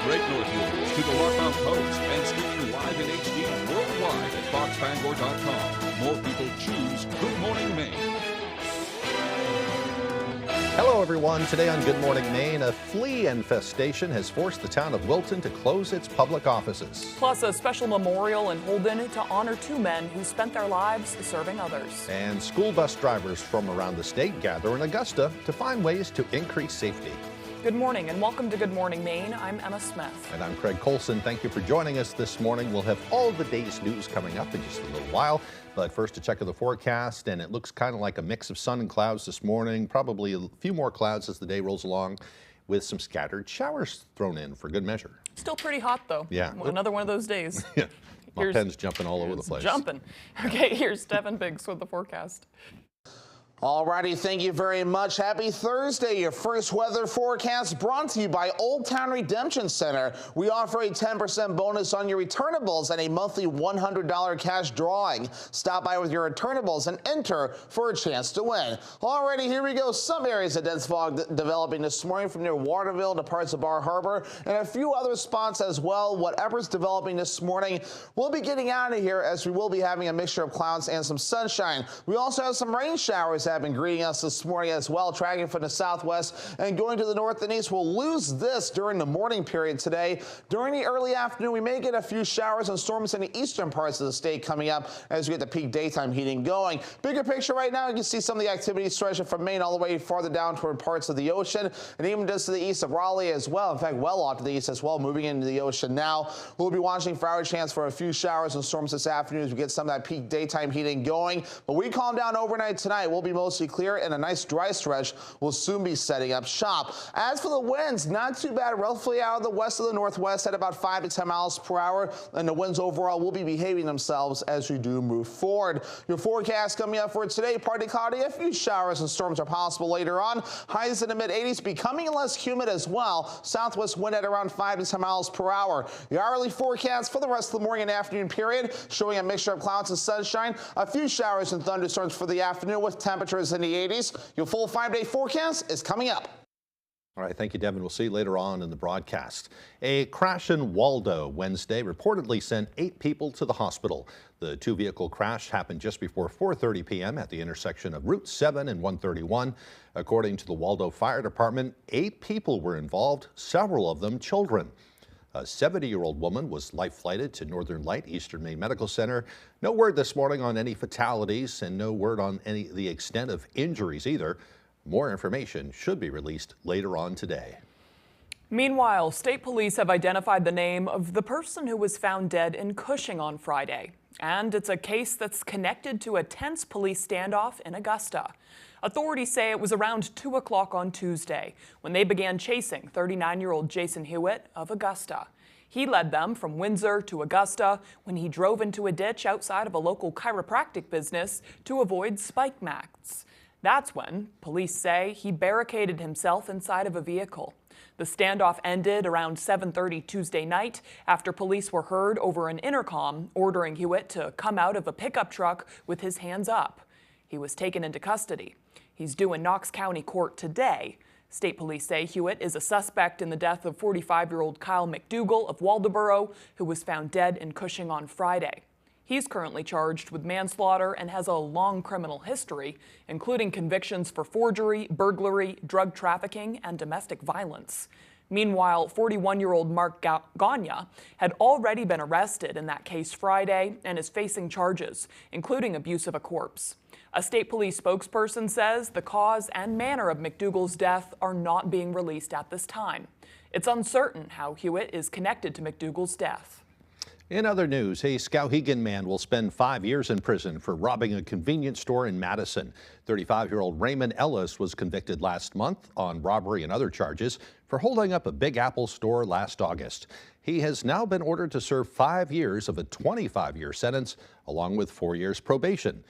Great North News to the Rockmount Post and streaming live in HD worldwide at foxbangor.com. More people choose Good Morning Maine. Hello, everyone. Today on Good Morning Maine, a flea infestation has forced the town of Wilton to close its public offices. Plus, a special memorial in Holden to honor two men who spent their lives serving others. And school bus drivers from around the state gather in Augusta to find ways to increase safety. Good morning and welcome to Good Morning Maine. I'm Emma Smith. And I'm Craig Colson. Thank you for joining us this morning. We'll have all the day's news coming up in just a little while. But first, a check of the forecast, and it looks kind of like a mix of sun and clouds this morning. Probably a few more clouds as the day rolls along, with some scattered showers thrown in for good measure. Still pretty hot, though. Yeah. Another one of those days. Yeah. My pen's jumping all over the place. Jumping. Okay, here's Stephen Biggs with the forecast. Alrighty, thank you very much. Happy Thursday. Your first weather forecast brought to you by Old Town Redemption Center. We offer a 10% bonus on your returnables and a monthly $100 cash drawing. Stop by with your returnables and enter for a chance to win. Alrighty, here we go. Some areas of dense fog developing this morning from near Waterville to parts of Bar Harbor and a few other spots as well. Whatever's developing this morning, we'll be getting out of here as we will be having a mixture of clouds and some sunshine. We also have some rain showers have been greeting us this morning as well, tracking from the southwest and going to the north and east. We'll lose this during the morning period today. During the early afternoon, we may get a few showers and storms in the eastern parts of the state coming up as we get the peak daytime heating going. Bigger picture right now, you can see some of the activity stretching from Maine all the way farther down toward parts of the ocean and even just to the east of Raleigh as well. In fact, well off to the east as well, moving into the ocean now. We'll be watching for our chance for a few showers and storms this afternoon as we get some of that peak daytime heating going. But we calm down overnight tonight. We'll be mostly clear and a nice dry stretch will soon be setting up shop. As for the winds, not too bad, roughly out of the west of the northwest at about 5 to 10 miles per hour, and the winds overall will be behaving themselves as we do move forward. Your forecast coming up for today, partly cloudy, a few showers and storms are possible later on. Highs in the mid 80s, becoming less humid as well. Southwest wind at around 5 to 10 miles per hour. The hourly forecast for the rest of the morning and afternoon period showing a mixture of clouds and sunshine, a few showers and thunderstorms for the afternoon with temperatures in the 80s. Your full 5-day forecast is coming up. All right, thank you, Devin. We'll see you later on in the broadcast. A crash in Waldo Wednesday reportedly sent 8 people to the hospital. The two-vehicle crash happened just before 4:30 p.m. at the intersection of Route 7 and 131. According to the Waldo Fire Department, 8 people were involved, several of them children. A 70-year-old woman was life-flighted to Northern Light Eastern Maine Medical Center. No word this morning on any fatalities and no word on the extent of injuries either. More information should be released later on today. Meanwhile, state police have identified the name of the person who was found dead in Cushing on Friday. And it's a case that's connected to a tense police standoff in Augusta. Authorities say it was around 2 o'clock on Tuesday when they began chasing 39-year-old Jason Hewitt of Augusta. He led them from Windsor to Augusta when he drove into a ditch outside of a local chiropractic business to avoid spike mats. That's when police say he barricaded himself inside of a vehicle. The standoff ended around 7:30 Tuesday night after police were heard over an intercom ordering Hewitt to come out of a pickup truck with his hands up. He was taken into custody. He's due in Knox County Court today. State police say Hewitt is a suspect in the death of 45-year-old Kyle McDougal of Waldoboro, who was found dead in Cushing on Friday. He's currently charged with manslaughter and has a long criminal history, including convictions for forgery, burglary, drug trafficking, and domestic violence. Meanwhile, 41-year-old Mark Gagne had already been arrested in that case Friday and is facing charges, including abuse of a corpse. A state police spokesperson says the cause and manner of McDougal's death are not being released at this time. It's uncertain how Hewitt is connected to McDougal's death. In other news, a Skowhegan man will spend 5 years in prison for robbing a convenience store in Madison. 35-year-old Raymond Ellis was convicted last month on robbery and other charges for holding up a Big Apple store last August. He has now been ordered to serve 5 years of a 25-year sentence, along with 4 years probation.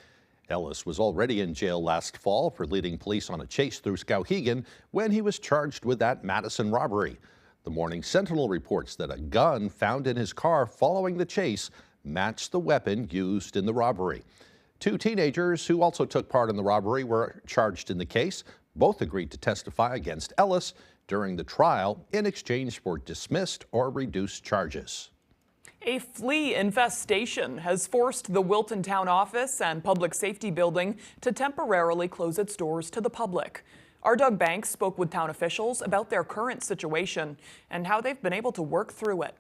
Ellis was already in jail last fall for leading police on a chase through Skowhegan when he was charged with that Madison robbery. The Morning Sentinel reports that a gun found in his car following the chase matched the weapon used in the robbery. 2 teenagers who also took part in the robbery were charged in the case. Both agreed to testify against Ellis. during the trial in exchange for dismissed or reduced charges. A flea infestation has forced the Wilton Town Office and Public Safety Building to temporarily close its doors to the public. Our Doug Banks spoke with town officials about their current situation and how they've been able to work through it.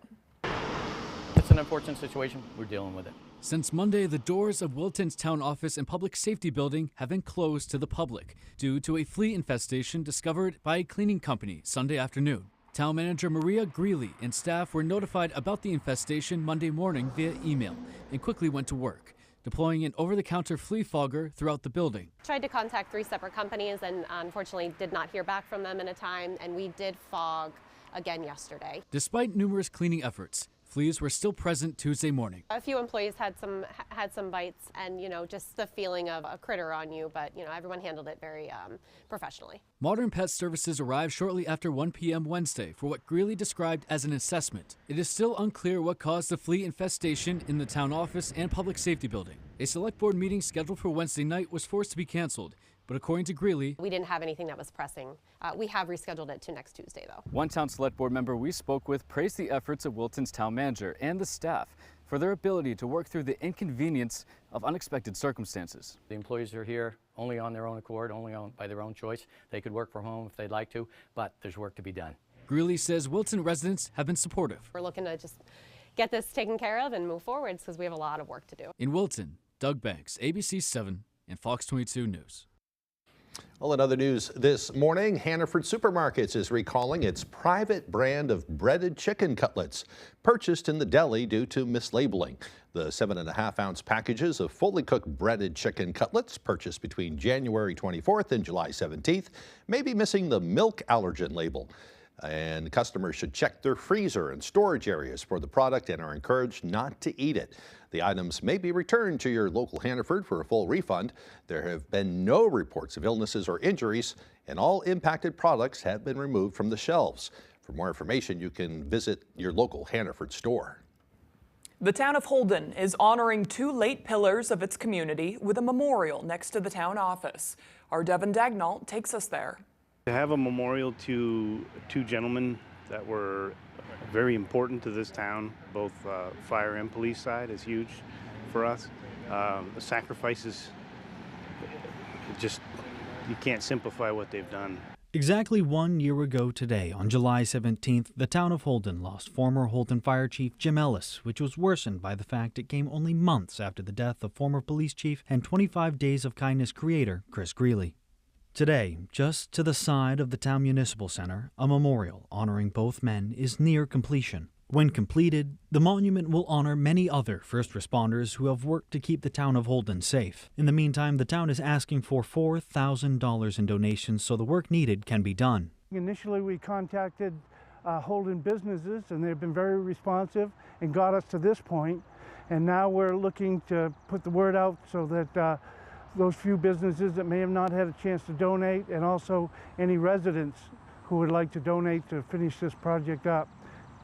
It's an unfortunate situation. We're dealing with it. Since Monday, the doors of Wilton's Town Office and Public Safety Building have been closed to the public due to a flea infestation discovered by a cleaning company Sunday afternoon. Town Manager Maria Greeley and staff were notified about the infestation Monday morning via email and quickly went to work, deploying an over-the-counter flea fogger throughout the building. Tried to contact 3 separate companies and unfortunately did not hear back from them in a time, and we did fog again yesterday. Despite numerous cleaning efforts, fleas were still present Tuesday morning. A few employees had some bites and, just the feeling of a critter on you, but, everyone handled it very professionally. Modern Pet Services arrived shortly after 1 p.m. Wednesday for what Greeley described as an assessment. It is still unclear what caused the flea infestation in the town office and public safety building. A select board meeting scheduled for Wednesday night was forced to be canceled. But according to Greeley, we didn't have anything that was pressing. We have rescheduled it to next Tuesday, though. One town select board member we spoke with praised the efforts of Wilton's town manager and the staff for their ability to work through the inconvenience of unexpected circumstances. The employees are here only on their own accord, by their own choice. They could work from home if they'd like to, but there's work to be done. Greeley says Wilton residents have been supportive. We're looking to just get this taken care of and move forward because we have a lot of work to do. In Wilton, Doug Banks, ABC 7 and Fox 22 News. Well, in other news this morning, Hannaford Supermarkets is recalling its private brand of breaded chicken cutlets purchased in the deli due to mislabeling. The 7.5-ounce packages of fully cooked breaded chicken cutlets purchased between January 24th and July 17th may be missing the milk allergen label. And customers should check their freezer and storage areas for the product and are encouraged not to eat it. The items may be returned to your local Hannaford for a full refund. There have been no reports of illnesses or injuries, and all impacted products have been removed from the shelves. For more information, you can visit your local Hannaford store. The town of Holden is honoring 2 late pillars of its community with a memorial next to the town office. Our Devin Dagnall takes us there. To have a memorial to 2 gentlemen that were very important to this town, both fire and police side, is huge for us. The sacrifices, you can't simplify what they've done. Exactly 1 year ago today, on July 17th, the town of Holden lost former Holden Fire Chief Jim Ellis, which was worsened by the fact it came only months after the death of former police chief and 25 Days of Kindness creator Chris Greeley. Today, just to the side of the town municipal center, a memorial honoring both men is near completion. When completed, the monument will honor many other first responders who have worked to keep the town of Holden safe. In the meantime, the town is asking for $4,000 in donations so the work needed can be done. Initially, we contacted Holden businesses, and they've been very responsive and got us to this point. And now we're looking to put the word out so that those few businesses that may have not had a chance to donate, and also any residents who would like to donate to finish this project up,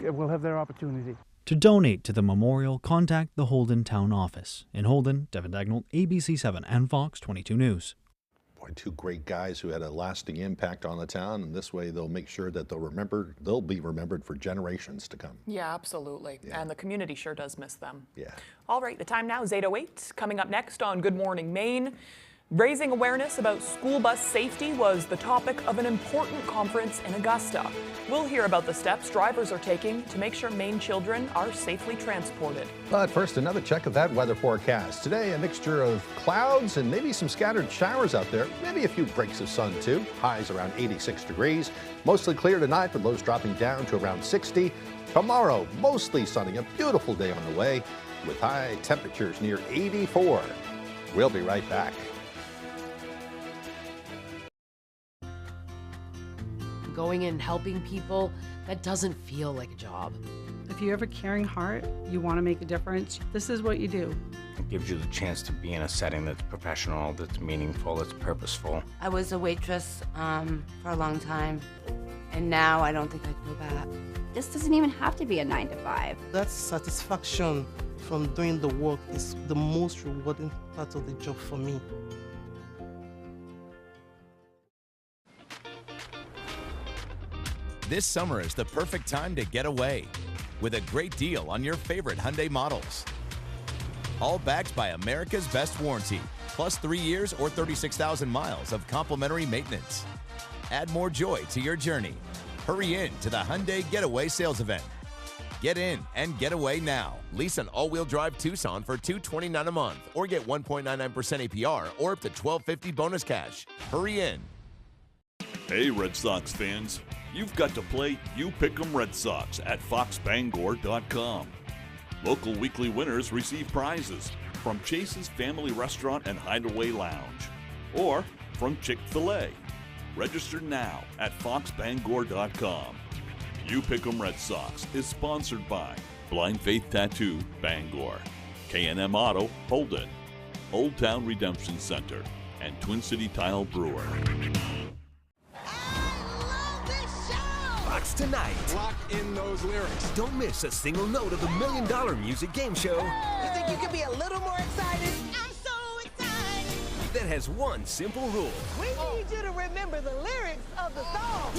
will have their opportunity. To donate to the memorial, contact the Holden Town Office. In Holden, Devin Dagnall, ABC 7 and Fox 22 News. Boy, 2 great guys who had a lasting impact on the town, and this way they'll make sure that they'll be remembered for generations to come. Yeah, absolutely. Yeah. And the community sure does miss them. Yeah. All right, the time now is 8:08. Coming up next on Good Morning Maine, raising awareness about school bus safety was the topic of an important conference in Augusta. We'll hear about the steps drivers are taking to make sure Maine children are safely transported. But first, another check of that weather forecast. Today, a mixture of clouds and maybe some scattered showers out there. Maybe a few breaks of sun, too. Highs around 86 degrees. Mostly clear tonight, with lows dropping down to around 60. Tomorrow, mostly sunny. A beautiful day on the way, with high temperatures near 84. We'll be right back. Going in and helping people, that doesn't feel like a job. If you have a caring heart, you want to make a difference, this is what you do. It gives you the chance to be in a setting that's professional, that's meaningful, that's purposeful. I was a waitress for a long time, and now I don't think I'd go back. This doesn't even have to be a 9 to 5. That satisfaction from doing the work is the most rewarding part of the job for me. This summer is the perfect time to get away with a great deal on your favorite Hyundai models. All backed by America's best warranty, plus 3 years or 36,000 miles of complimentary maintenance. Add more joy to your journey. Hurry in to the Hyundai Getaway Sales Event. Get in and get away now. Lease an all-wheel drive Tucson for $229 a month or get 1.99% APR or up to $1,250 bonus cash. Hurry in. Hey, Red Sox fans. You've got to play You Pick 'em Red Sox at foxbangor.com. Local weekly winners receive prizes from Chase's Family Restaurant and Hideaway Lounge or from Chick-fil-A. Register now at foxbangor.com. You Pick 'em Red Sox is sponsored by Blind Faith Tattoo, Bangor, K&M Auto, Holden, Old Town Redemption Center, and Twin City Tile Brewer. Fox tonight. Lock in those lyrics. Don't miss a single note of the $1 Million Music Game Show. You think you could be a little more excited? I'm so excited. That has one simple rule. We need you to remember the lyrics of the song.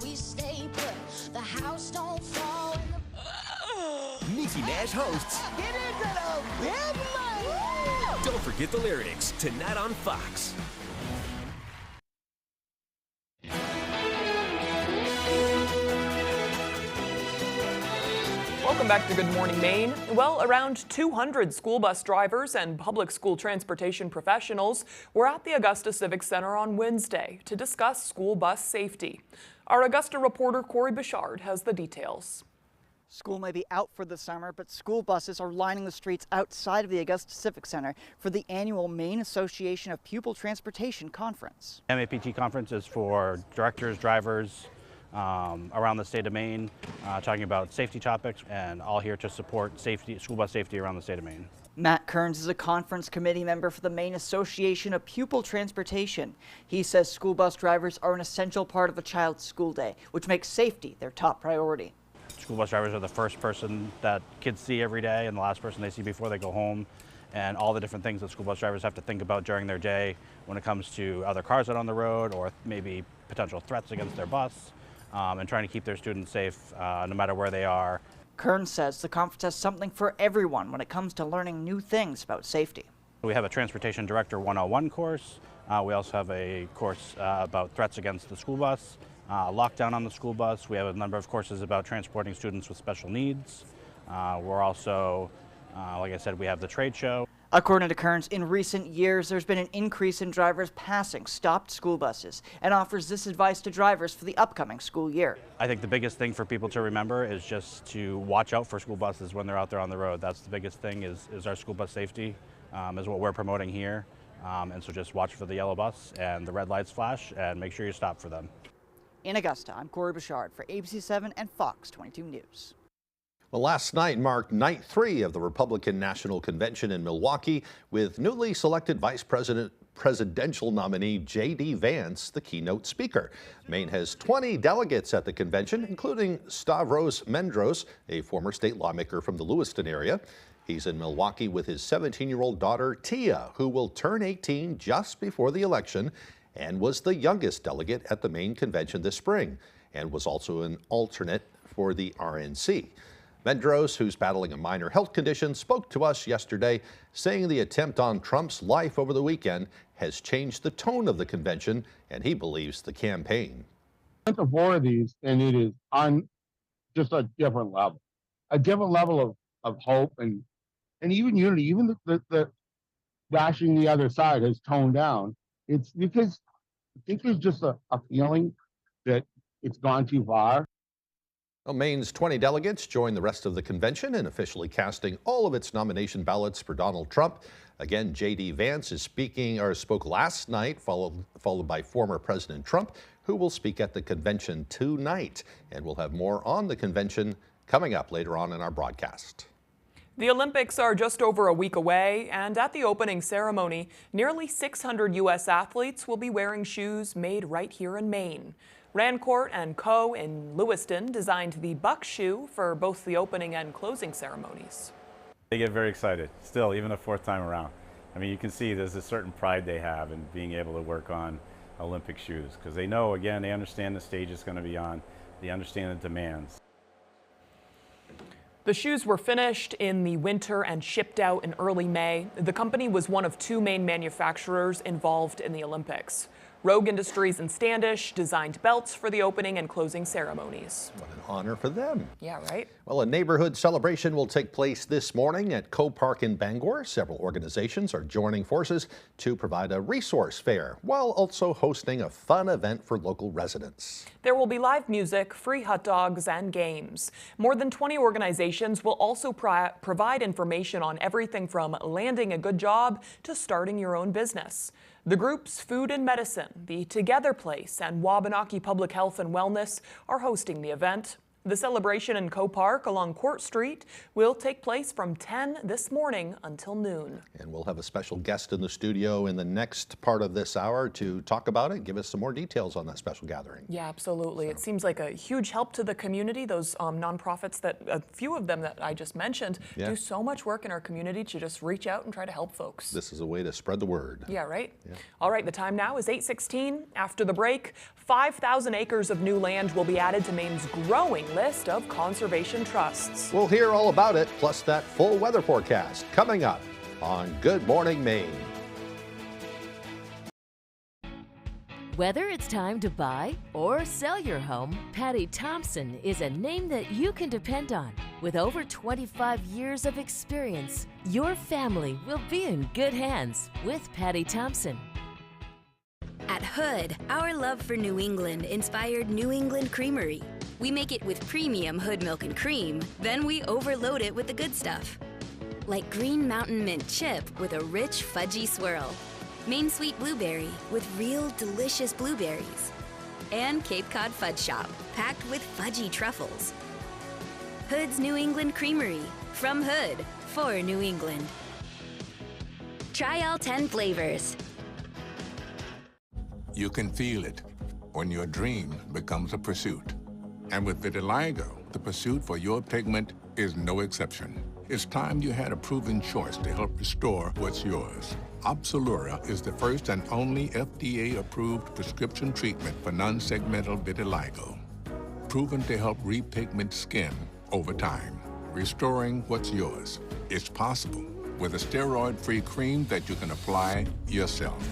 We stay put. The house don't fall. Niecy Nash hosts. Get into the big money. Don't forget the lyrics tonight on Fox. Welcome back to Good Morning Maine. Well, around 200 school bus drivers and public school transportation professionals were at the Augusta Civic Center on Wednesday to discuss school bus safety. Our Augusta reporter Corey Bichard has the details. School may be out for the summer, but school buses are lining the streets outside of the Augusta Civic Center for the annual Maine Association of Pupil Transportation Conference. MAPT conference is for directors, drivers, around the state of Maine, talking about safety topics, and all here to support safety, school bus safety around the state of Maine. Matt Kearns is a conference committee member for the Maine Association of Pupil Transportation. He says school bus drivers are an essential part of a child's school day, which makes safety their top priority. School bus drivers are the first person that kids see every day and the last person they see before they go home, and all the different things that school bus drivers have to think about during their day when it comes to other cars out on the road or maybe potential threats against their bus, and trying to keep their students safe no matter where they are. Kearns says the conference has something for everyone when it comes to learning new things about safety. We have a Transportation Director 101 course. We also have a course about threats against the school bus, lockdown on the school bus. We have a number of courses about transporting students with special needs. We're also, like I said, we have the trade show. According to Kearns, in recent years, there's been an increase in drivers passing stopped school buses and offers this advice to drivers for the upcoming school year. I think the biggest thing for people to remember is just to watch out for school buses when they're out there on the road. That's the biggest thing is our school bus safety, is what we're promoting here. And so just watch for the yellow bus and the red lights flash and make sure you stop for them. In Augusta, I'm Corey Bichard for ABC 7 and Fox 22 News. Well, last night marked night 3 of the Republican National Convention in Milwaukee, with newly selected presidential nominee J.D. Vance the keynote speaker. Maine has 20 delegates at the convention, including Stavros Mendros, a former state lawmaker from the Lewiston area. He's in Milwaukee with his 17-year-old daughter, Tia, who will turn 18 just before the election and was the youngest delegate at the Maine convention this spring and was also an alternate for the RNC. Mendros, who's battling a minor health condition, spoke to us yesterday, saying the attempt on Trump's life over the weekend has changed the tone of the convention, and he believes the campaign. I went to 4 of these, and it is on just a different level of hope and even unity. Even the bashing the other side has toned down. It's because I think there's just a feeling that it's gone too far. Well, Maine's 20 delegates joined the rest of the convention in officially casting all of its nomination ballots for Donald Trump. Again, J.D. Vance spoke last night, followed by former President Trump, who will speak at the convention tonight. And we'll have more on the convention coming up later on in our broadcast. The Olympics are just over a week away, and at the opening ceremony, nearly 600 U.S. athletes will be wearing shoes made right here in Maine. Rancourt & Co. in Lewiston designed the Buck shoe for both the opening and closing ceremonies. They get very excited, still, even the 4th time around. I mean, you can see there's a certain pride they have in being able to work on Olympic shoes, because they know, again, they understand the stage it's going to be on, they understand the demands. The shoes were finished in the winter and shipped out in early May. The company was one of 2 main manufacturers involved in the Olympics. Rogue Industries and Standish designed belts for the opening and closing ceremonies. What an honor for them. Yeah, right? Well, a neighborhood celebration will take place this morning at Co Park in Bangor. Several organizations are joining forces to provide a resource fair while also hosting a fun event for local residents. There will be live music, free hot dogs, and games. More than 20 organizations will also provide information on everything from landing a good job to starting your own business. The groups Food and Medicine, the Together Place, and Wabanaki Public Health and Wellness are hosting the event. The celebration in Co Park along Court Street will take place from 10 this morning until noon. And we'll have a special guest in the studio in the next part of this hour to talk about it, give us some more details on that special gathering. Yeah, absolutely. It seems like a huge help to the community. Those nonprofits, that a few of them that I just mentioned, do so much work in our community to just reach out and try to help folks. This is a way to spread the word. Yeah, right? Yeah. All right, the time now is 8:16. After the break, 5,000 acres of new land will be added to Maine's growing list of conservation trusts. We'll hear all about it, plus that full weather forecast coming up on Good Morning Maine. Whether it's time to buy or sell your home, Patty Thompson is a name that you can depend on. With over 25 years of experience, your family will be in good hands with Patty Thompson. At Hood, our love for New England inspired New England Creamery. We make it with premium Hood milk and cream, then we overload it with the good stuff. Like Green Mountain Mint chip with a rich fudgy swirl. Maine Sweet Blueberry with real delicious blueberries. And Cape Cod Fudge Shop, packed with fudgy truffles. Hood's New England Creamery, from Hood, for New England. Try all 10 flavors. You can feel it when your dream becomes a pursuit. And with vitiligo, the pursuit for your pigment is no exception. It's time you had a proven choice to help restore what's yours. Opzelura is the first and only FDA-approved prescription treatment for non-segmental vitiligo. Proven to help repigment skin over time, restoring what's yours. It's possible with a steroid-free cream that you can apply yourself.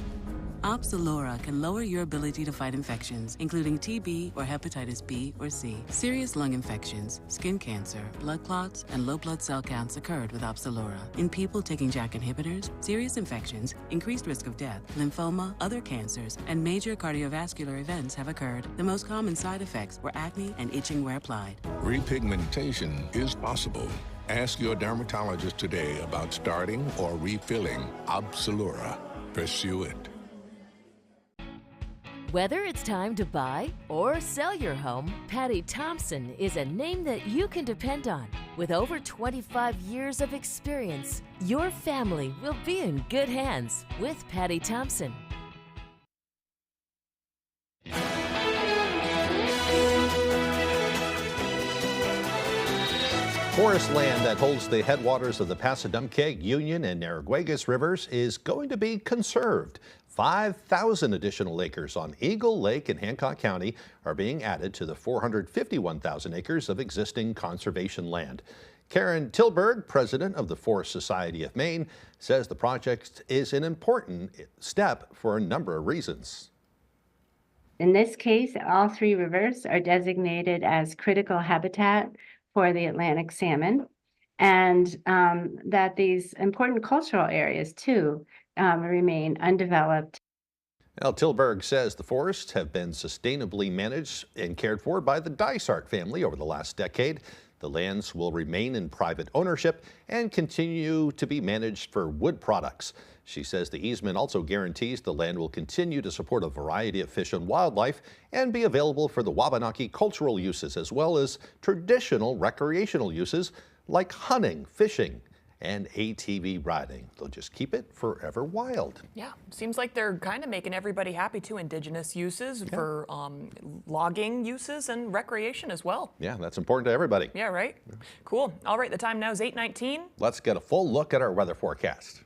Opzelura can lower your ability to fight infections, including TB or hepatitis B or C. Serious lung infections, skin cancer, blood clots, and low blood cell counts occurred with Opzelura. In people taking JAK inhibitors, serious infections, increased risk of death, lymphoma, other cancers, and major cardiovascular events have occurred. The most common side effects were acne and itching where applied. Repigmentation is possible. Ask your dermatologist today about starting or refilling Opzelura. Pursue it. Whether it's time to buy or sell your home, Patty Thompson is a name that you can depend on. With over 25 years of experience, your family will be in good hands with Patty Thompson. Forest land that holds the headwaters of the Passadumkeag, Union, and Narraguagus rivers is going to be conserved. 5,000 additional acres on Eagle Lake in Hancock County are being added to the 451,000 acres of existing conservation land. Karen Tilburg, president of the Forest Society of Maine, says the project is an important step for a number of reasons. In this case, all 3 rivers are designated as critical habitat for the Atlantic salmon, and that these important cultural areas too remain undeveloped. Now, Tilburg says the forests have been sustainably managed and cared for by the Dysart family over the last decade. The lands will remain in private ownership and continue to be managed for wood products. She says the easement also guarantees the land will continue to support a variety of fish and wildlife and be available for the Wabanaki cultural uses as well as traditional recreational uses like hunting, fishing, and ATV riding. They'll just keep it forever wild. Yeah, seems like they're kind of making everybody happy too. Indigenous uses for logging uses and recreation as well. Yeah, that's important to everybody. Yeah, right? Cool. All right, the time now is 8:19. Let's get a full look at our weather forecast.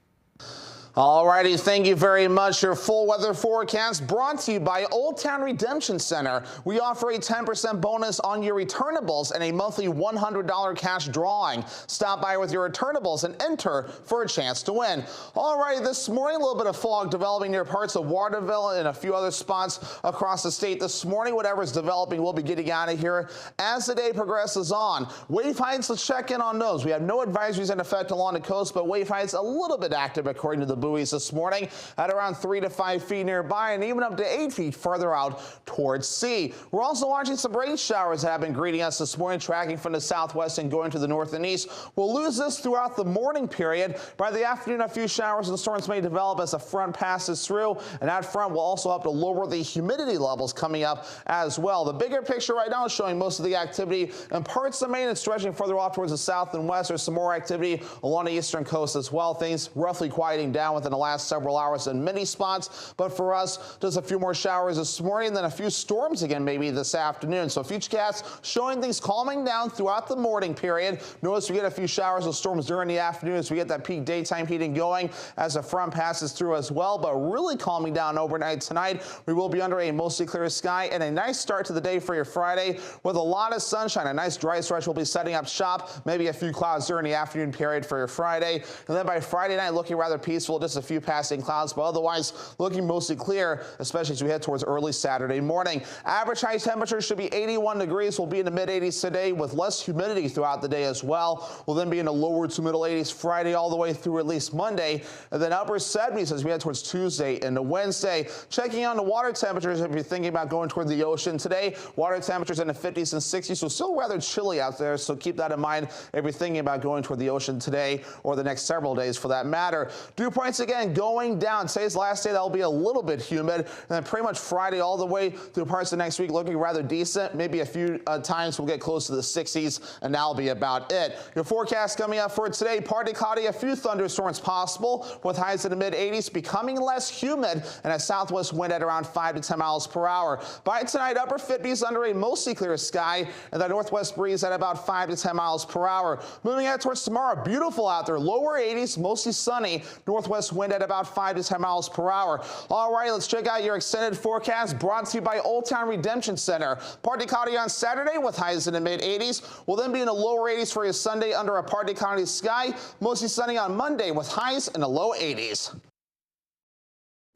All righty, thank you very much. Your full weather forecast brought to you by Old Town Redemption Center. We offer a 10% bonus on your returnables and a monthly $100 cash drawing. Stop by with your returnables and enter for a chance to win. All righty, this morning, a little bit of fog developing near parts of Waterville and a few other spots across the state this morning. Whatever's developing, we'll be getting out of here as the day progresses on. Wave heights, let's check in on those. We have no advisories in effect along the coast, but wave heights a little bit active according to the buoys this morning at around 3 to 5 feet nearby and even up to 8 feet further out towards sea. We're also watching some rain showers that have been greeting us this morning, tracking from the southwest and going to the north and east. We'll lose this throughout the morning period. By the afternoon, a few showers and storms may develop as a front passes through, and that front will also help to lower the humidity levels coming up as well. The bigger picture right now is showing most of the activity in parts of Maine and stretching further off towards the south and west. There's some more activity along the eastern coast as well. Things roughly quieting down within the last several hours in many spots, but for us, just a few more showers this morning, then a few storms again maybe this afternoon. So Futurecast showing things calming down throughout the morning period. Notice we get a few showers and storms during the afternoon as we get that peak daytime heating going as the front passes through as well, but really calming down overnight tonight. We will be under a mostly clear sky and a nice start to the day for your Friday with a lot of sunshine. A nice dry stretch will be setting up shop, maybe a few clouds during the afternoon period for your Friday. And then by Friday night, looking rather peaceful, just a few passing clouds, but otherwise looking mostly clear, especially as we head towards early Saturday morning. Average high temperatures should be 81 degrees. We'll be in the mid-80s today with less humidity throughout the day as well. We'll then be in the lower to middle 80s Friday all the way through at least Monday, and then upper 70s as we head towards Tuesday into Wednesday. Checking on the water temperatures if you're thinking about going toward the ocean today. Water temperatures in the 50s and 60s, so still rather chilly out there, so keep that in mind if you're thinking about going toward the ocean today or the next several days for that matter. Dew points again going down. Today's last day, that'll be a little bit humid, and then pretty much Friday all the way through parts of next week looking rather decent. Maybe a few times we'll get close to the 60s, and that'll be about it. Your forecast coming up for today, partly cloudy, a few thunderstorms possible with highs in the mid-80s, becoming less humid and a southwest wind at around 5 to 10 miles per hour. By tonight, upper 50s under a mostly clear sky, and the northwest breeze at about 5 to 10 miles per hour. Moving out towards tomorrow, beautiful out there, lower 80s, mostly sunny, northwest wind at about 5 to 10 miles per hour. All right, let's check out your extended forecast brought to you by Old Town Redemption Center. Partly cloudy on Saturday with highs in the mid-80s. We'll then be in the lower 80s for your Sunday under a partly cloudy sky. Mostly sunny on Monday with highs in the low 80s.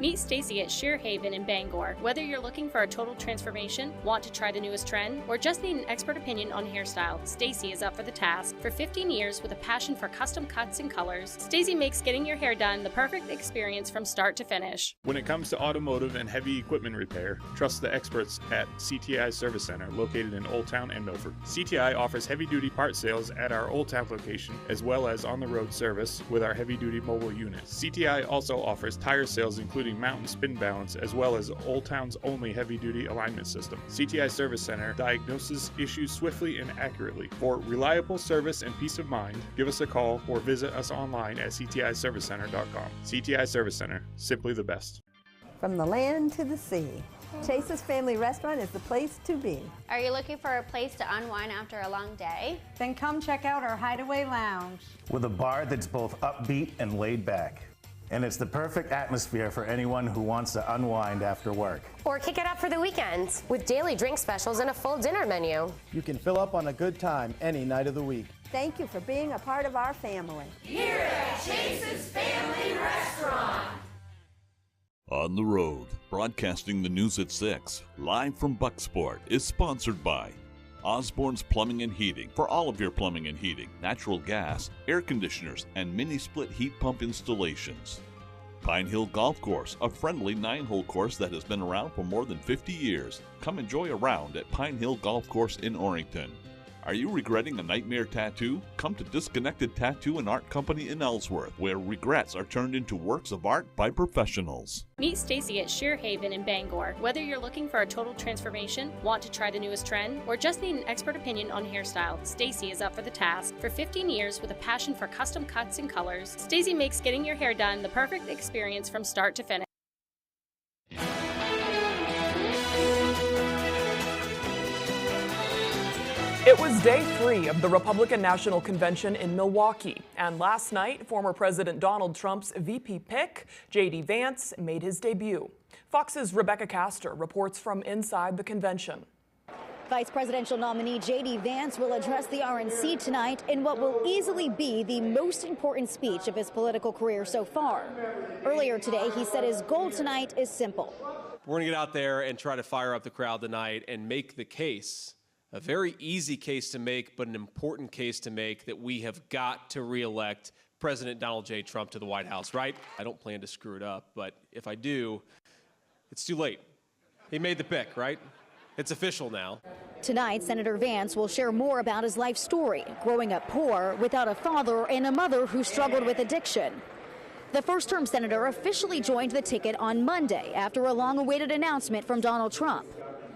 Meet Stacy at Sheer Haven in Bangor. Whether you're looking for a total transformation, want to try the newest trend, or just need an expert opinion on hairstyle, Stacy is up for the task. For 15 years with a passion for custom cuts and colors, Stacy makes getting your hair done the perfect experience from start to finish. When it comes to automotive and heavy equipment repair, trust the experts at CTI Service Center located in Old Town and Milford. CTI offers heavy-duty part sales at our Old Town location as well as on-the-road service with our heavy-duty mobile units. CTI also offers tire sales including mountain spin balance as well as Old Town's only heavy-duty alignment system. CTI Service Center diagnoses issues swiftly and accurately. For reliable service and peace of mind, give us a call or visit us online at ctiservicecenter.com. CTI Service Center, simply the best. From the land to the sea, Chase's Family Restaurant is the place to be. Are you looking for a place to unwind after a long day? Then come check out our Hideaway Lounge. With a bar that's both upbeat and laid back. And it's the perfect atmosphere for anyone who wants to unwind after work. Or kick it up for the weekends with daily drink specials and a full dinner menu. You can fill up on a good time any night of the week. Thank you for being a part of our family. Here at Chase's Family Restaurant. On the Road, broadcasting the news at 6, live from Bucksport, is sponsored by Osborne's Plumbing and Heating. For all of your plumbing and heating, natural gas, air conditioners, and mini-split heat pump installations. Pine Hill Golf Course, a friendly 9-hole course that has been around for more than 50 years. Come enjoy a round at Pine Hill Golf Course in Orrington. Are you regretting a nightmare tattoo? Come to Disconnected Tattoo and Art Company in Ellsworth, where regrets are turned into works of art by professionals. Meet Stacy at Sheer Haven in Bangor. Whether you're looking for a total transformation, want to try the newest trend, or just need an expert opinion on hairstyle, Stacy is up for the task. For 15 years with a passion for custom cuts and colors, Stacy makes getting your hair done the perfect experience from start to finish. It was day 3 of the Republican National Convention in Milwaukee, and last night, former President Donald Trump's VP pick, J.D. Vance, made his debut. Fox's Rebecca Castor reports from inside the convention. Vice presidential nominee J.D. Vance will address the RNC tonight in what will easily be the most important speech of his political career so far. Earlier today, he said his goal tonight is simple. We're going to get out there and try to fire up the crowd tonight and make the case, a very easy case to make, but an important case to make, that we have got to reelect President Donald J. Trump to the White House, right? I don't plan to screw it up, but if I do, it's too late. He made the pick, right? It's official now. Tonight, Senator Vance will share more about his life story, growing up poor, without a father and a mother who struggled with addiction. The first-term senator officially joined the ticket on Monday after a long-awaited announcement from Donald Trump.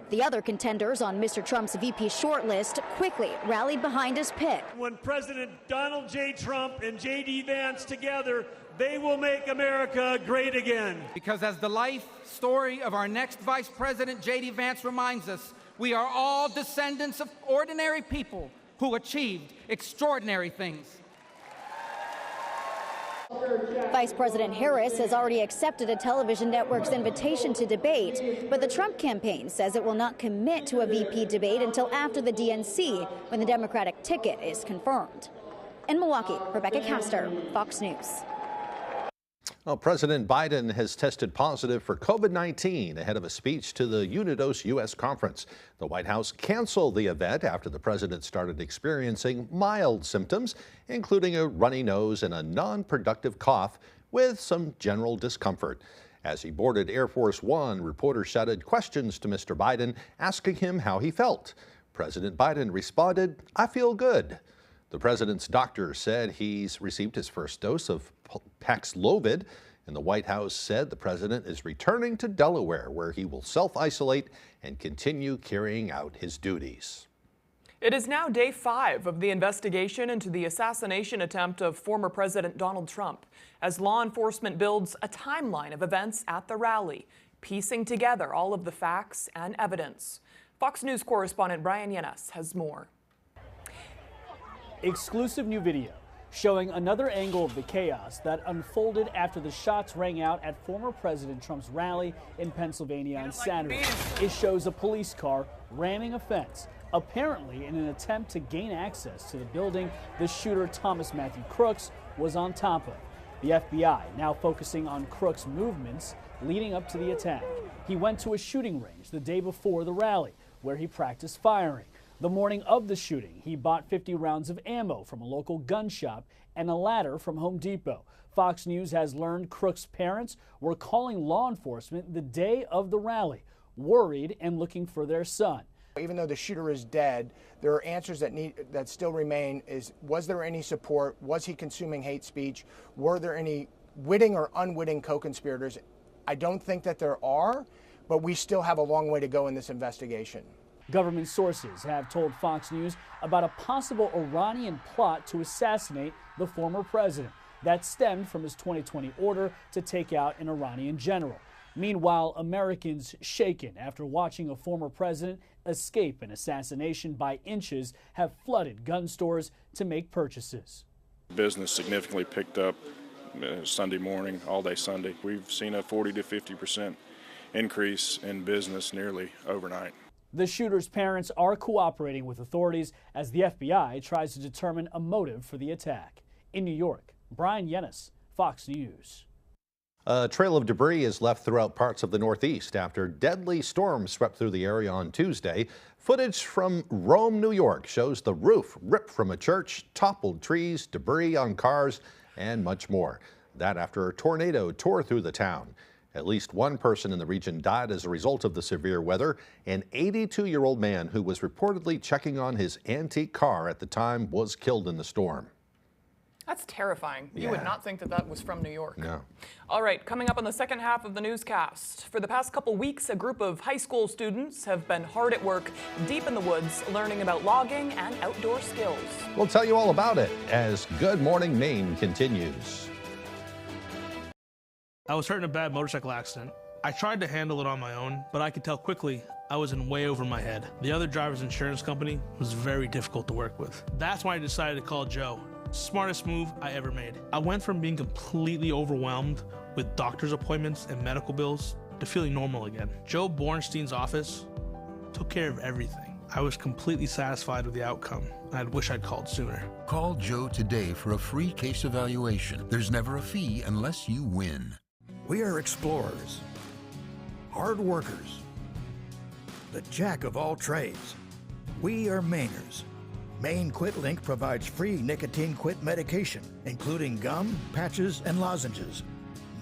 The other contenders on Mr. Trump's VP shortlist quickly rallied behind his pick. When President Donald J. Trump and J.D. Vance together, they will make America great again. Because as the life story of our next Vice President, J.D. Vance, reminds us, we are all descendants of ordinary people who achieved extraordinary things. Vice President Harris has already accepted a television network's invitation to debate, but the Trump campaign says it will not commit to a VP debate until after the DNC, when the Democratic ticket is confirmed. In Milwaukee, Rebecca Castor, Fox News. Well, President Biden has tested positive for COVID-19 ahead of a speech to the Unidos U.S. conference. The White House canceled the event after the president started experiencing mild symptoms, including a runny nose and a non-productive cough with some general discomfort. As he boarded Air Force One, reporters shouted questions to Mr. Biden, asking him how he felt. President Biden responded, "I feel good." The president's doctor said he's received his first dose of Paxlovid, and the White House said the president is returning to Delaware, where he will self-isolate and continue carrying out his duties. It is now day 5 of the investigation into the assassination attempt of former President Donald Trump, as law enforcement builds a timeline of events at the rally, piecing together all of the facts and evidence. Fox News correspondent Brian Yenes has more. Exclusive new video showing another angle of the chaos that unfolded after the shots rang out at former President Trump's rally in Pennsylvania on Saturday. It shows a police car ramming a fence, apparently in an attempt to gain access to the building the shooter Thomas Matthew Crooks was on top of. The FBI now focusing on Crooks' movements leading up to the attack. He went to a shooting range the day before the rally, where he practiced firing. The morning of the shooting, he bought 50 rounds of ammo from a local gun shop and a ladder from Home Depot. Fox News has learned Crooks' parents were calling law enforcement the day of the rally, worried and looking for their son. Even though the shooter is dead, there are answers that still remain. Was there any support? Was he consuming hate speech? Were there any witting or unwitting co-conspirators? I don't think that there are, but we still have a long way to go in this investigation. Government sources have told Fox News about a possible Iranian plot to assassinate the former president that stemmed from his 2020 order to take out an Iranian general. Meanwhile, Americans shaken after watching a former president escape an assassination by inches have flooded gun stores to make purchases. Business significantly picked up Sunday morning, all day Sunday. We've seen a 40 to 50% increase in business nearly overnight. The shooter's parents are cooperating with authorities as the FBI tries to determine a motive for the attack. In New York, Brian Yenes, Fox News. A trail of debris is left throughout parts of the Northeast after deadly storms swept through the area on Tuesday. Footage from Rome, New York shows the roof ripped from a church, toppled trees, debris on cars, and much more. That after a tornado tore through the town. At least one person in the region died as a result of the severe weather. An 82-year-old man who was reportedly checking on his antique car at the time was killed in the storm. That's terrifying. You would not think that that was from New York. No. All right, coming up on the second half of the newscast. For the past couple weeks, a group of high school students have been hard at work deep in the woods learning about logging and outdoor skills. We'll tell you all about it as Good Morning Maine continues. I was hurt in a bad motorcycle accident. I tried to handle it on my own, but I could tell quickly I was in way over my head. The other driver's insurance company was very difficult to work with. That's why I decided to call Joe. Smartest move I ever made. I went from being completely overwhelmed with doctor's appointments and medical bills to feeling normal again. Joe Bornstein's office took care of everything. I was completely satisfied with the outcome, and I wish I'd called sooner. Call Joe today for a free case evaluation. There's never a fee unless you win. We are explorers, hard workers, the jack of all trades. We are Mainers. Maine Quit Link provides free nicotine quit medication, including gum, patches, and lozenges.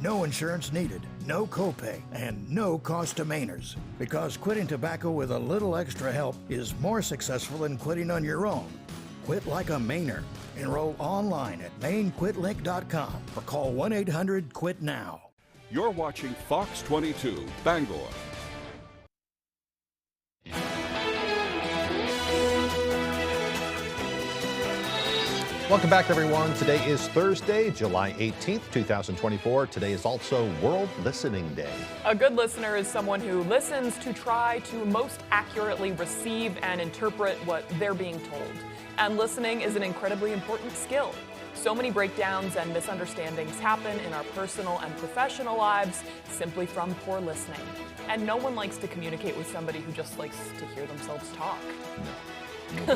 No insurance needed, no copay, and no cost to Mainers. Because quitting tobacco with a little extra help is more successful than quitting on your own. Quit like a Mainer. Enroll online at MaineQuitLink.com or call 1-800-QUIT-NOW. You're watching Fox 22, Bangor. Welcome back, everyone. Today is Thursday, July 18th, 2024. Today is also World Listening Day. A good listener is someone who listens to try to most accurately receive and interpret what they're being told. And listening is an incredibly important skill. So many breakdowns and misunderstandings happen in our personal and professional lives simply from poor listening. And no one likes to communicate with somebody who just likes to hear themselves talk.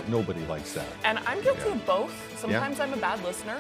Nobody likes that. And I'm guilty of both. Sometimes I'm a bad listener.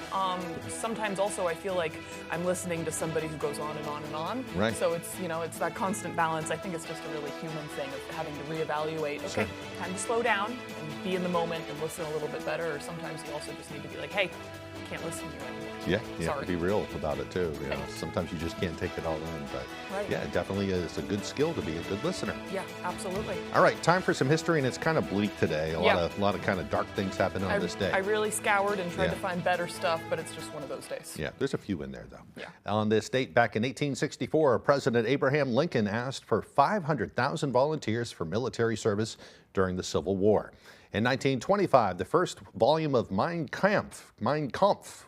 Sometimes also I feel like I'm listening to somebody who goes on and on and on. Right. So it's, it's that constant balance. I think it's just a really human thing of having to reevaluate. Okay, Sure. time to slow down and be in the moment and listen a little bit better. Or sometimes you also just need to be like, hey, I can't listen to you anymore. Yeah, Sorry. be real about it too. Sometimes you just can't take it all in, but Right. yeah, it definitely is a good skill to be a good listener. Yeah, absolutely. All right, time for some history, and it's kind of bleak today. A lot of kind of dark things happen on this day. I really scoured and tried Yeah. to find better stuff, but it's just one of those days. Yeah, there's a few in there, though. Yeah. On this date, back in 1864, President Abraham Lincoln asked for 500,000 volunteers for military service during the Civil War. In 1925, the first volume of Mein Kampf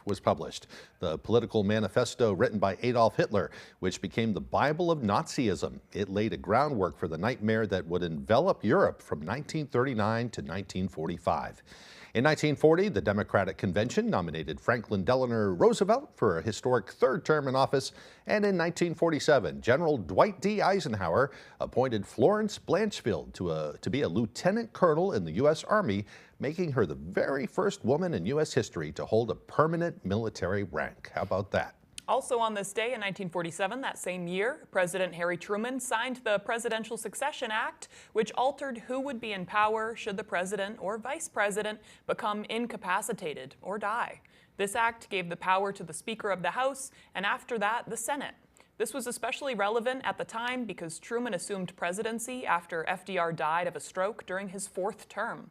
was published, the political manifesto written by Adolf Hitler, which became the Bible of Nazism. It laid a groundwork for the nightmare that would envelop Europe from 1939 to 1945. In 1940, the Democratic Convention nominated Franklin Delano Roosevelt for a historic third term in office, and in 1947, General Dwight D. Eisenhower appointed Florence Blanchfield to be a lieutenant colonel in the U.S. Army, making her the very first woman in U.S. history to hold a permanent military rank. How about that? Also on this day in 1947, that same year, President Harry Truman signed the Presidential Succession Act, which altered who would be in power should the president or vice president become incapacitated or die. This act gave the power to the Speaker of the House, and after that, the Senate. This was especially relevant at the time because Truman assumed presidency after FDR died of a stroke during his fourth term.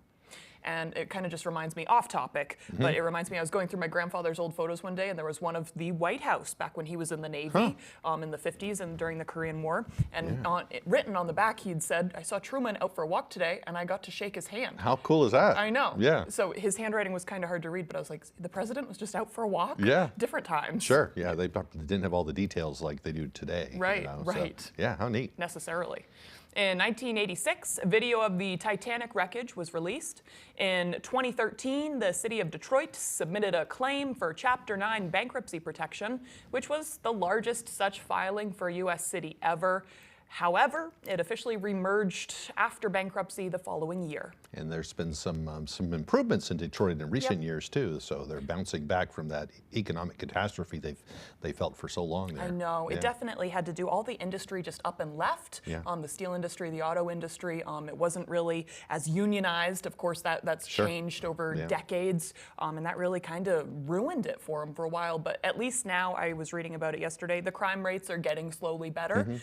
And it kind of just reminds me, off topic, but it reminds me, I was going through my grandfather's old photos one day, and there was one of the White House back when he was in the Navy in the 50s and during the Korean War. And written on the back, he'd said, I saw Truman out for a walk today, and I got to shake his hand. How cool is that? I know. Yeah. So his handwriting was kind of hard to read, but I was like, the president was just out for a walk? Yeah. Different times. Sure. Yeah, they didn't have all the details like they do today. Right, So, right. yeah, how neat. Necessarily. In 1986, a video of the Titanic wreckage was released. In 2013, the city of Detroit submitted a claim for Chapter 9 bankruptcy protection, which was the largest such filing for a U.S. city ever. However, it officially remerged after bankruptcy the following year. And there's been some improvements in Detroit in recent years too. So they're bouncing back from that economic catastrophe they felt for so long there. I know. Yeah. It definitely had to do, all the industry just up and left. Yeah. The steel industry, the auto industry. It wasn't really as unionized. Of course, that's Sure. changed over Yeah. decades. And that really kind of ruined it for them for a while. But at least now, I was reading about it yesterday, the crime rates are getting slowly better.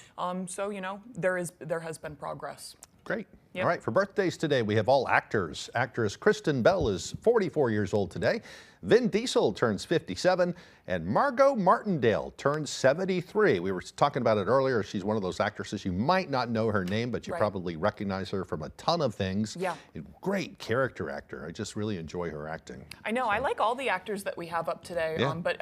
So, there has been progress. Great. Yep. All right, for birthdays today, we have all actors. Actress Kristen Bell is 44 years old today. Vin Diesel turns 57, and Margot Martindale turns 73. We were talking about it earlier. She's one of those actresses, you might not know her name, but you probably recognize her from a ton of things. Yeah. Great character actor. I just really enjoy her acting. I know. I like all the actors that we have up today, Yeah. but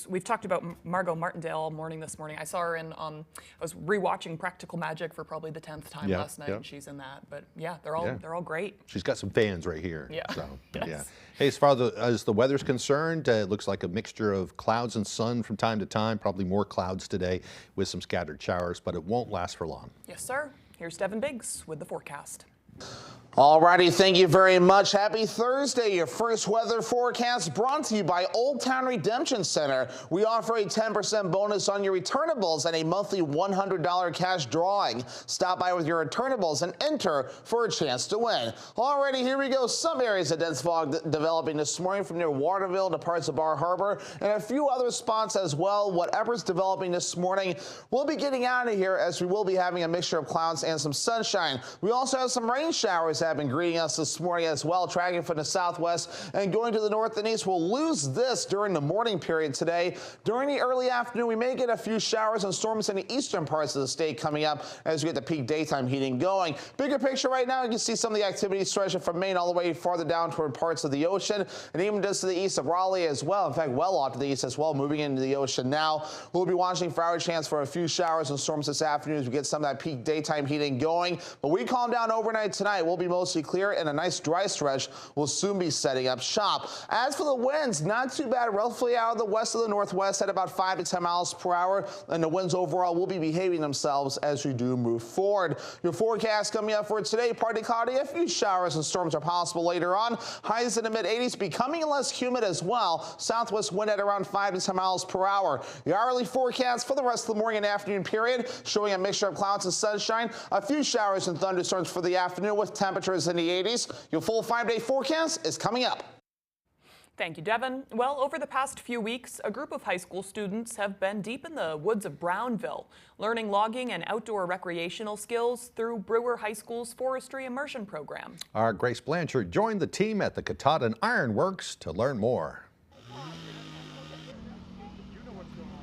we've talked about Margot Martindale all morning this morning. I saw her in, I was rewatching Practical Magic for probably the 10th time last night, and she's in that. But yeah, they're all great. She's got some fans right here. Yeah. So, Yes. yeah. Hey, as far as the weather's concerned, it looks like a mixture of clouds and sun from time to time, probably more clouds today with some scattered showers, but it won't last for long. Yes, sir. Here's Devin Biggs with the forecast. Alrighty, thank you very much. Happy Thursday. Your first weather forecast brought to you by Old Town Redemption Center. We offer a 10% bonus on your returnables and a monthly $100 cash drawing. Stop by with your returnables and enter for a chance to win. Alrighty, here we go. Some areas of dense fog developing this morning from near Waterville to parts of Bar Harbor and a few other spots as well. Whatever's developing this morning, we'll be getting out of here as we will be having a mixture of clouds and some sunshine. We also have some rain showers have been greeting us this morning as well, tracking from the southwest and going to the north and east. We'll lose this during the morning period today. During the early afternoon, we may get a few showers and storms in the eastern parts of the state coming up as we get the peak daytime heating going. Bigger picture right now, you can see some of the activity stretching from Maine all the way farther down toward parts of the ocean and even just to the east of Raleigh as well. In fact, well off to the east as well, moving into the ocean now. We'll be watching for our chance for a few showers and storms this afternoon as we get some of that peak daytime heating going. But we calm down overnight tonight. We'll be mostly clear and a nice dry stretch will soon be setting up shop. As for the winds, not too bad, roughly out of the west of the northwest at about 5 to 10 miles per hour, and the winds overall will be behaving themselves as we do move forward. Your forecast coming up for today, partly cloudy, a few showers and storms are possible later on. Highs in the mid-80s, becoming less humid as well. Southwest wind at around 5 to 10 miles per hour. The hourly forecast for the rest of the morning and afternoon period showing a mixture of clouds and sunshine, a few showers and thunderstorms for the afternoon with temperatures in the 80s. Your full 5-day forecast is coming up. Thank you, Devin. Well, over the past few weeks, a group of high school students have been deep in the woods of Brownville, learning logging and outdoor recreational skills through Brewer High School's Forestry Immersion Program. Our Grace Blanchard joined the team at the Katahdin Iron Works to learn more.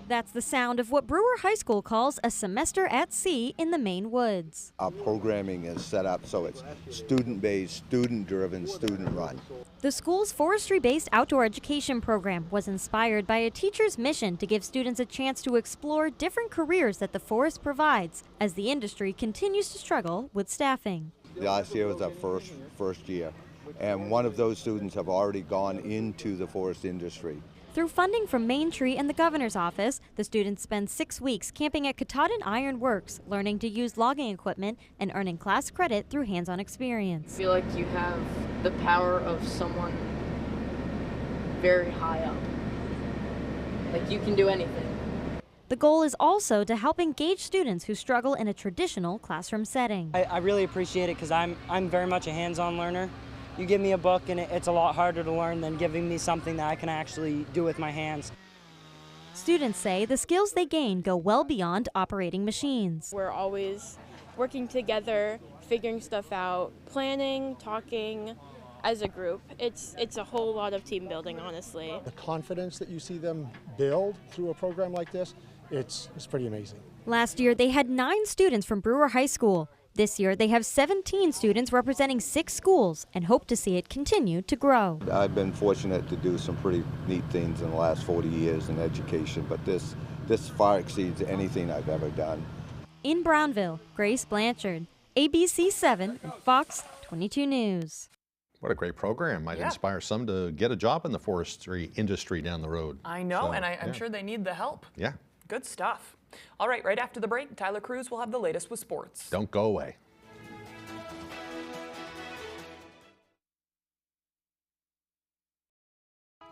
That's the sound of what Brewer High School calls a semester at sea in the Maine woods. Our programming is set up so it's student-based, student-driven, student-run. The school's forestry-based outdoor education program was inspired by a teacher's mission to give students a chance to explore different careers that the forest provides as the industry continues to struggle with staffing. Last year was our first year, and one of those students have already gone into the forest industry. Through funding from Main Tree and the governor's office, the students spend 6 weeks camping at Katahdin Iron Works, learning to use logging equipment and earning class credit through hands-on experience. I feel like you have the power of someone very high up. Like you can do anything. The goal is also to help engage students who struggle in a traditional classroom setting. I really appreciate it because I'm very much a hands-on learner. You give me a book and it's a lot harder to learn than giving me something that I can actually do with my hands. Students say the skills they gain go well beyond operating machines. We're always working together, figuring stuff out, planning, talking as a group. It's a whole lot of team building, honestly. The confidence that you see them build through a program like this, it's pretty amazing. Last year, they had 9 students from Brewer High School. This year, they have 17 students representing 6 schools and hope to see it continue to grow. I've been fortunate to do some pretty neat things in the last 40 years in education, but this far exceeds anything I've ever done. In Brownville, Grace Blanchard, ABC 7 and Fox 22 News. What a great program. Might inspire some to get a job in the forestry industry down the road. I know, and I'm sure they need the help. Yeah. Good stuff. All right, right after the break, Tyler Cruz will have the latest with sports. Don't go away.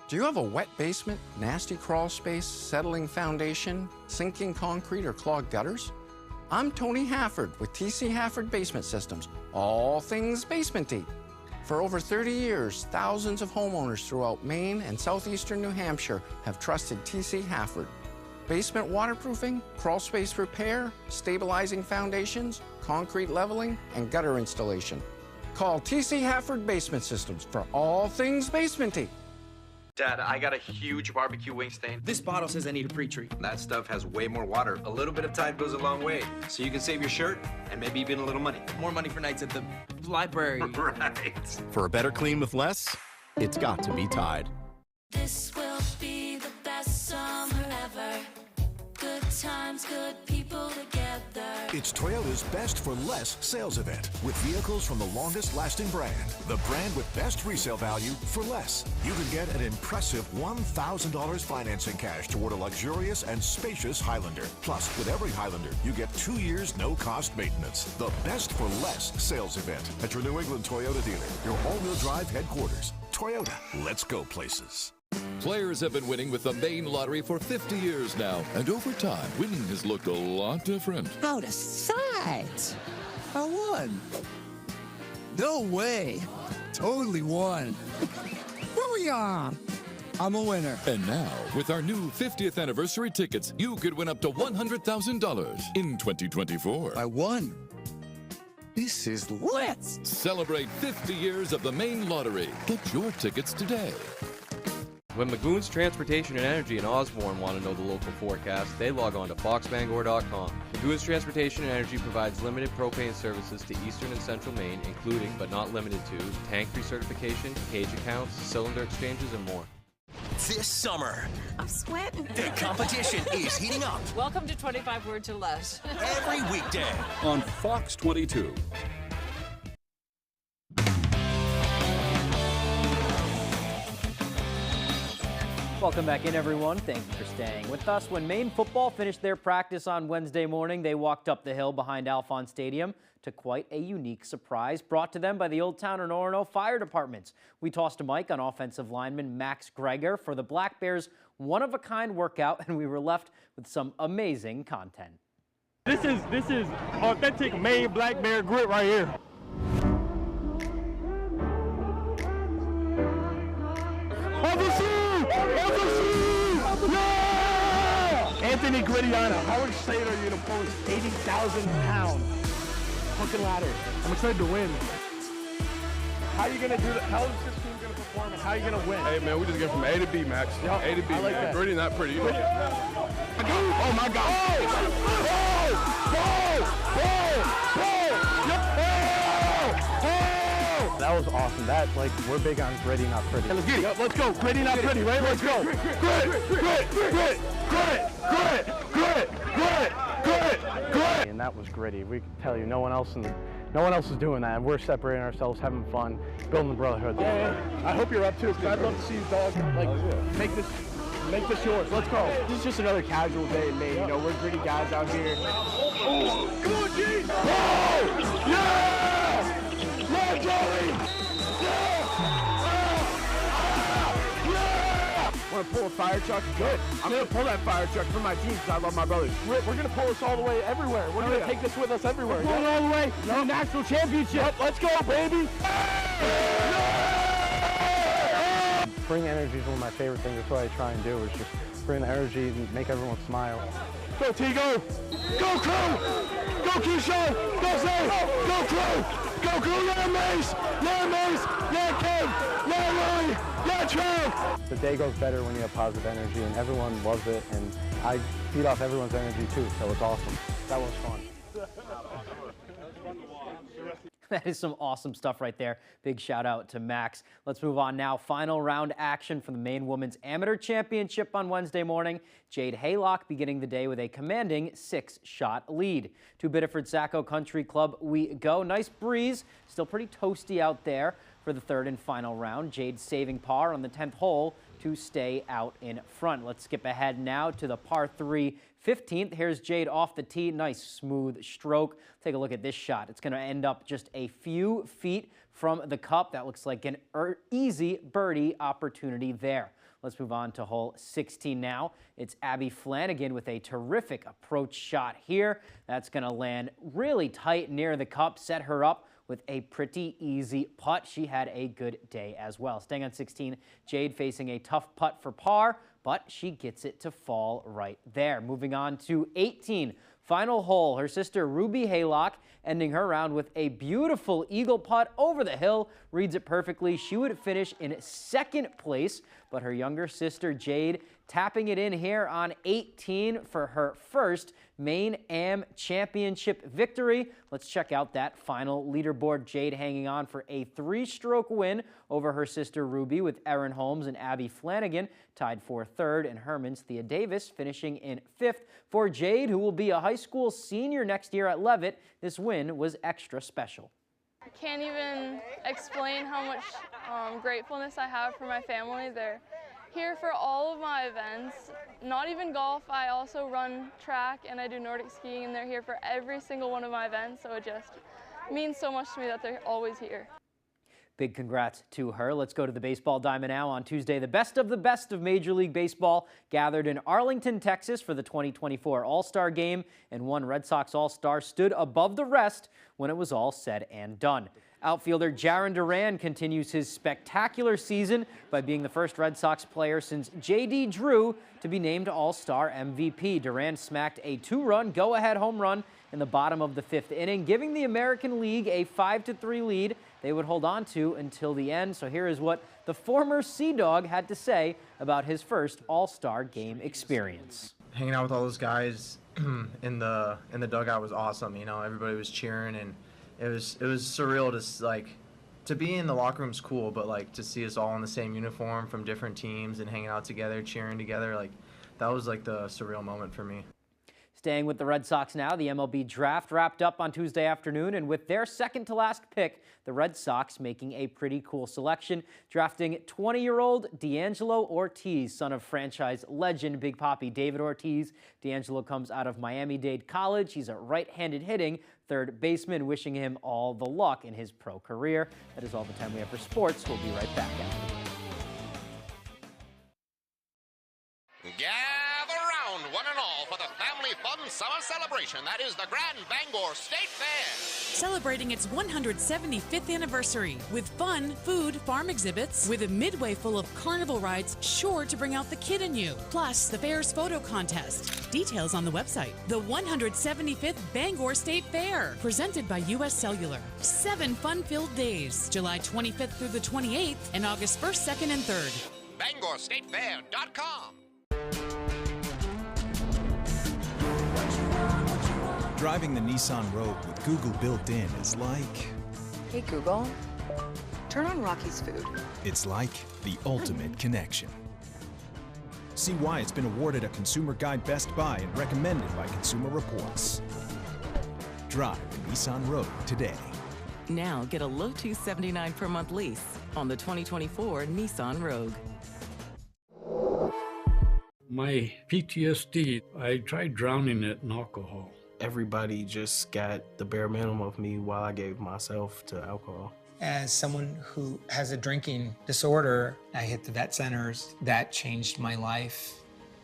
Do you have a wet basement, nasty crawl space, settling foundation, sinking concrete, or clogged gutters? I'm Tony Hafford with TC Hafford Basement Systems, all things basement-y. For over 30 years, thousands of homeowners throughout Maine and southeastern New Hampshire have trusted TC Hafford. Basement waterproofing, crawl space repair, stabilizing foundations, concrete leveling, and gutter installation. Call TC Hafford Basement Systems for all things basement-y. Dad, I got a huge barbecue wing stain. This bottle says I need a pre-treat. That stuff has way more water. A little bit of Tide goes a long way. So you can save your shirt and maybe even a little money. More money for nights at the library. Right. For a better clean with less, it's got to be Tide. This will be the best summer ever. Good times, good people together. It's Toyota's Best for Less sales event with vehicles from the longest lasting brand. The brand with best resale value for less. You can get an impressive $1,000 financing cash toward a luxurious and spacious Highlander. Plus, with every Highlander, you get 2 years no-cost maintenance. The Best for Less sales event at your New England Toyota dealer, your all-wheel drive headquarters. Toyota, let's go places. Players have been winning with the Maine Lottery for 50 years now, and over time, winning has looked a lot different. Out of sight! I won! No way! Totally won! Booyah! I'm a winner. And now, with our new 50th anniversary tickets, you could win up to $100,000 in 2024. I won! This is lit! Celebrate 50 years of the Maine Lottery. Get your tickets today. When Magoon's Transportation and Energy in Osborne want to know the local forecast, they log on to foxbangor.com. Magoon's Transportation and Energy provides limited propane services to eastern and central Maine, including, but not limited to, tank recertification, cage accounts, cylinder exchanges, and more. This summer, I'm sweating. the competition is heating up. Welcome to 25 Words or Less. Every weekday on Fox 22. Welcome back in, everyone. Thank you for staying with us. When Maine football finished their practice on Wednesday morning, they walked up the hill behind Alphon Stadium to quite a unique surprise brought to them by the Old Town and Orono Fire Departments. We tossed a mic on offensive lineman Max Greger for the Black Bears' one-of-a-kind workout, and we were left with some amazing content. This is authentic Maine Black Bear grit right here. Anthony Gridiana, how excited are you to pull this 80,000-pound hook and ladder? I'm excited to win. How are you going to do that? How is this team going to perform and how are you going to win? Hey, man, we just get from A to B, Max. Yep. A to B. I like that. Pretty, not pretty. Oh, my God. That was awesome. We're big on gritty, not pretty. Let's get it. Yep, let's go. Gritty, not pretty, right? Let's go. Grit. And that was gritty. We can tell you, no one else is doing that. And we're separating ourselves, having fun, building the brotherhood. Yeah. I hope you're up too, because I'd love to see you dogs make this yours. Let's go. This is just another casual day in Maine. You know, we're gritty guys out here. Oh, come on, G! Oh, yeah! Yeah, Joey! Want to pull a fire truck? Good. I'm going to pull that fire truck for my team because I love my brothers. We're going to pull this all the way everywhere. We're going to take this with us everywhere. We're going all the way to the national championship. Yep. Let's go, baby! Bring energy is one of my favorite things. That's what I try and do, is just bring the energy and make everyone smile. Go, T, go! Go, Crew! Go, Keyshawn! Go, Zay! Go, Crew! Go, Crew! Yeah, Mace! Yeah, Mace! Yeah, Kev! Yeah, Lily! Yeah, Trev! The day goes better when you have positive energy, and everyone loves it, and I feed off everyone's energy too, so it's awesome. That was fun. That is some awesome stuff right there. Big shout out to Max. Let's move on now. Final round action for the Maine Women's Amateur Championship on Wednesday morning. Jade Haylock beginning the day with a commanding 6-shot lead. To Biddeford Saco Country Club we go. Nice breeze, still pretty toasty out there for the third and final round. Jade saving par on the 10th hole to stay out in front. Let's skip ahead now to the par 3 15th. Here's Jade off the tee. Nice smooth stroke. Take a look at this shot. It's going to end up just a few feet from the cup. That looks like an easy birdie opportunity there. Let's move on to hole 16 now. It's Abby Flanagan with a terrific approach shot here. That's going to land really tight near the cup, set her up with a pretty easy putt. She had a good day as well. Staying on 16, Jade facing a tough putt for par, but she gets it to fall right there. Moving on to 18, Final hole, her sister Ruby Haylock ending her round with a beautiful eagle putt over the hill. Reads it perfectly. She would finish in second place, but her younger sister Jade tapping it in here on 18 for her first Maine Am Championship victory. Let's check out that final leaderboard. Jade hanging on for a 3-stroke win over her sister Ruby, with Erin Holmes and Abby Flanagan tied for third, and Herman's Thea Davis finishing in fifth. For Jade, who will be a high school senior next year at Leavitt, this win was extra special. I can't even explain how much gratefulness I have for my family. They're here for all of my events, not even golf. I also run track and I do Nordic skiing, and they're here for every single one of my events, so it just means so much to me that they're always here. Big congrats to her. Let's go to the baseball diamond now. On Tuesday, the best of Major League Baseball gathered in Arlington, Texas for the 2024 All-Star Game, and one Red Sox All-Star stood above the rest when it was all said and done. Outfielder Jarren Duran continues his spectacular season by being the first Red Sox player since J.D. Drew to be named All-Star MVP. Duran smacked a 2-run go-ahead home run in the bottom of the 5th inning, giving the American League a 5-3 lead they would hold on to until the end. So here is what the former Sea Dog had to say about his first All-Star Game experience. Hanging out with all those guys in the dugout was awesome. You know, everybody was cheering, and it was surreal to be in the locker room's cool, but like to see us all in the same uniform from different teams and hanging out together, cheering together, like that was like the surreal moment for me. Staying with the Red Sox now, the MLB draft wrapped up on Tuesday afternoon, and with their second-to-last pick, the Red Sox making a pretty cool selection, drafting 20-year-old D'Angelo Ortiz, son of franchise legend Big Papi David Ortiz. D'Angelo comes out of Miami-Dade College. He's a right-handed hitting third baseman, wishing him all the luck in his pro career. That is all the time we have for sports. We'll be right back after this. Gather round, one and all, for the family fun summer celebration that is the Grand Bangor State Fair. Celebrating its 175th anniversary with fun, food, farm exhibits, with a midway full of carnival rides sure to bring out the kid in you. Plus, the fair's photo contest. Details on the website. The 175th Bangor State Fair, presented by U.S. Cellular. 7 fun-filled days, July 25th through the 28th, and August 1st, 2nd, and 3rd. BangorStateFair.com. Driving the Nissan Rogue with Google built in is like... Hey Google, turn on Rocky's Food. It's like the ultimate connection. See why it's been awarded a Consumer Guide Best Buy and recommended by Consumer Reports. Drive the Nissan Rogue today. Now get a low $279 per month lease on the 2024 Nissan Rogue. My PTSD, I tried drowning it in alcohol. Everybody just got the bare minimum of me while I gave myself to alcohol. As someone who has a drinking disorder, I hit the vet centers. That changed my life.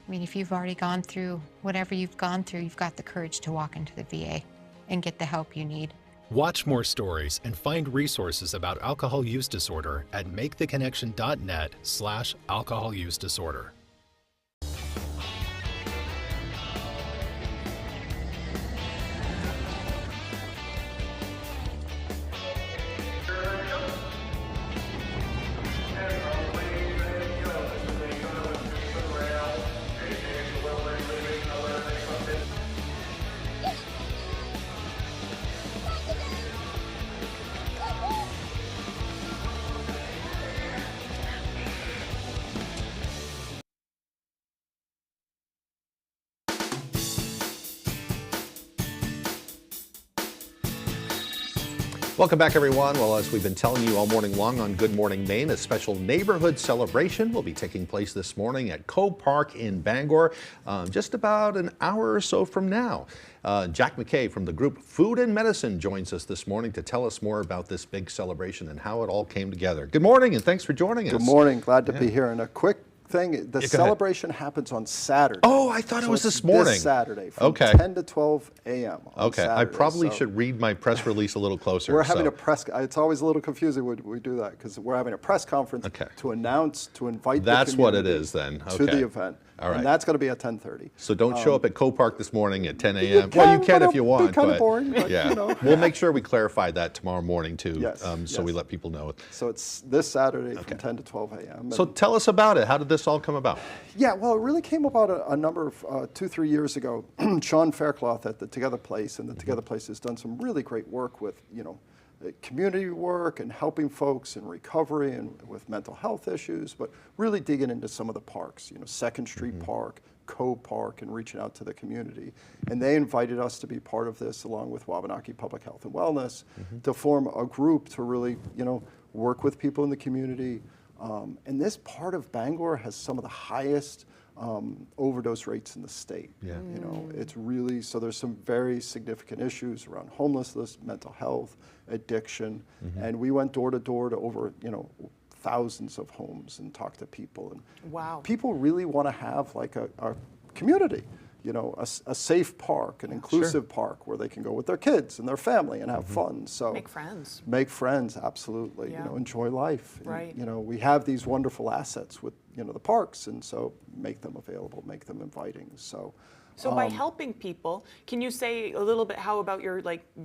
I mean, if you've already gone through whatever you've gone through, you've got the courage to walk into the VA and get the help you need. Watch more stories and find resources about alcohol use disorder at maketheconnection.net/alcohol use disorder. Welcome back, everyone. Well, as we've been telling you all morning long on Good Morning Maine, a special neighborhood celebration will be taking place this morning at Cove Park in Bangor, just about an hour or so from now. Jack McKay from the group Food and Medicine joins us this morning to tell us more about this big celebration and how it all came together. Good morning, and thanks for joining us. Good morning. Glad to be here. And a quick thing, the celebration happens on Saturday. Oh, I thought it was this morning. This Saturday from 10 to 12 a.m. Okay, Saturday, I probably should read my press release a little closer. We're having a press, it's always a little confusing when we do that because we're having a press conference to announce, to invite That's the what it is then. to the event. All right. And that's going to be at 10:30. So don't show up at Co-Park this morning at 10 a.m. Well, you can if you want, kind but, of boring, but yeah, you know. we'll make sure we clarify that tomorrow morning too, Yes, so we let people know. So it's this Saturday from 10 to 12 a.m. So tell us about it. How did this all come about? Yeah, well, it really came about a number of 2-3 years ago. Sean Faircloth at the Together Place, and the Together Place has done some really great work with, community work and helping folks in recovery and with mental health issues, but really digging into some of the parks, 2nd Street Park, Co-Park, and reaching out to the community. And they invited us to be part of this along with Wabanaki Public Health and Wellness to form a group to really, work with people in the community. And this part of Bangor has some of the highest overdose rates in the state. Yeah. It's really, so there's some very significant issues around homelessness, mental health, addiction. And we went door to door to over, thousands of homes and talked to people. And wow. People really want to have like a community, a safe park, an inclusive park where they can go with their kids and their family and have fun. So make friends. Make friends, absolutely. Yeah. Enjoy life. Right. And, we have these wonderful assets with the parks, and so make them available, make them inviting. So by helping people, can you say a little bit how about your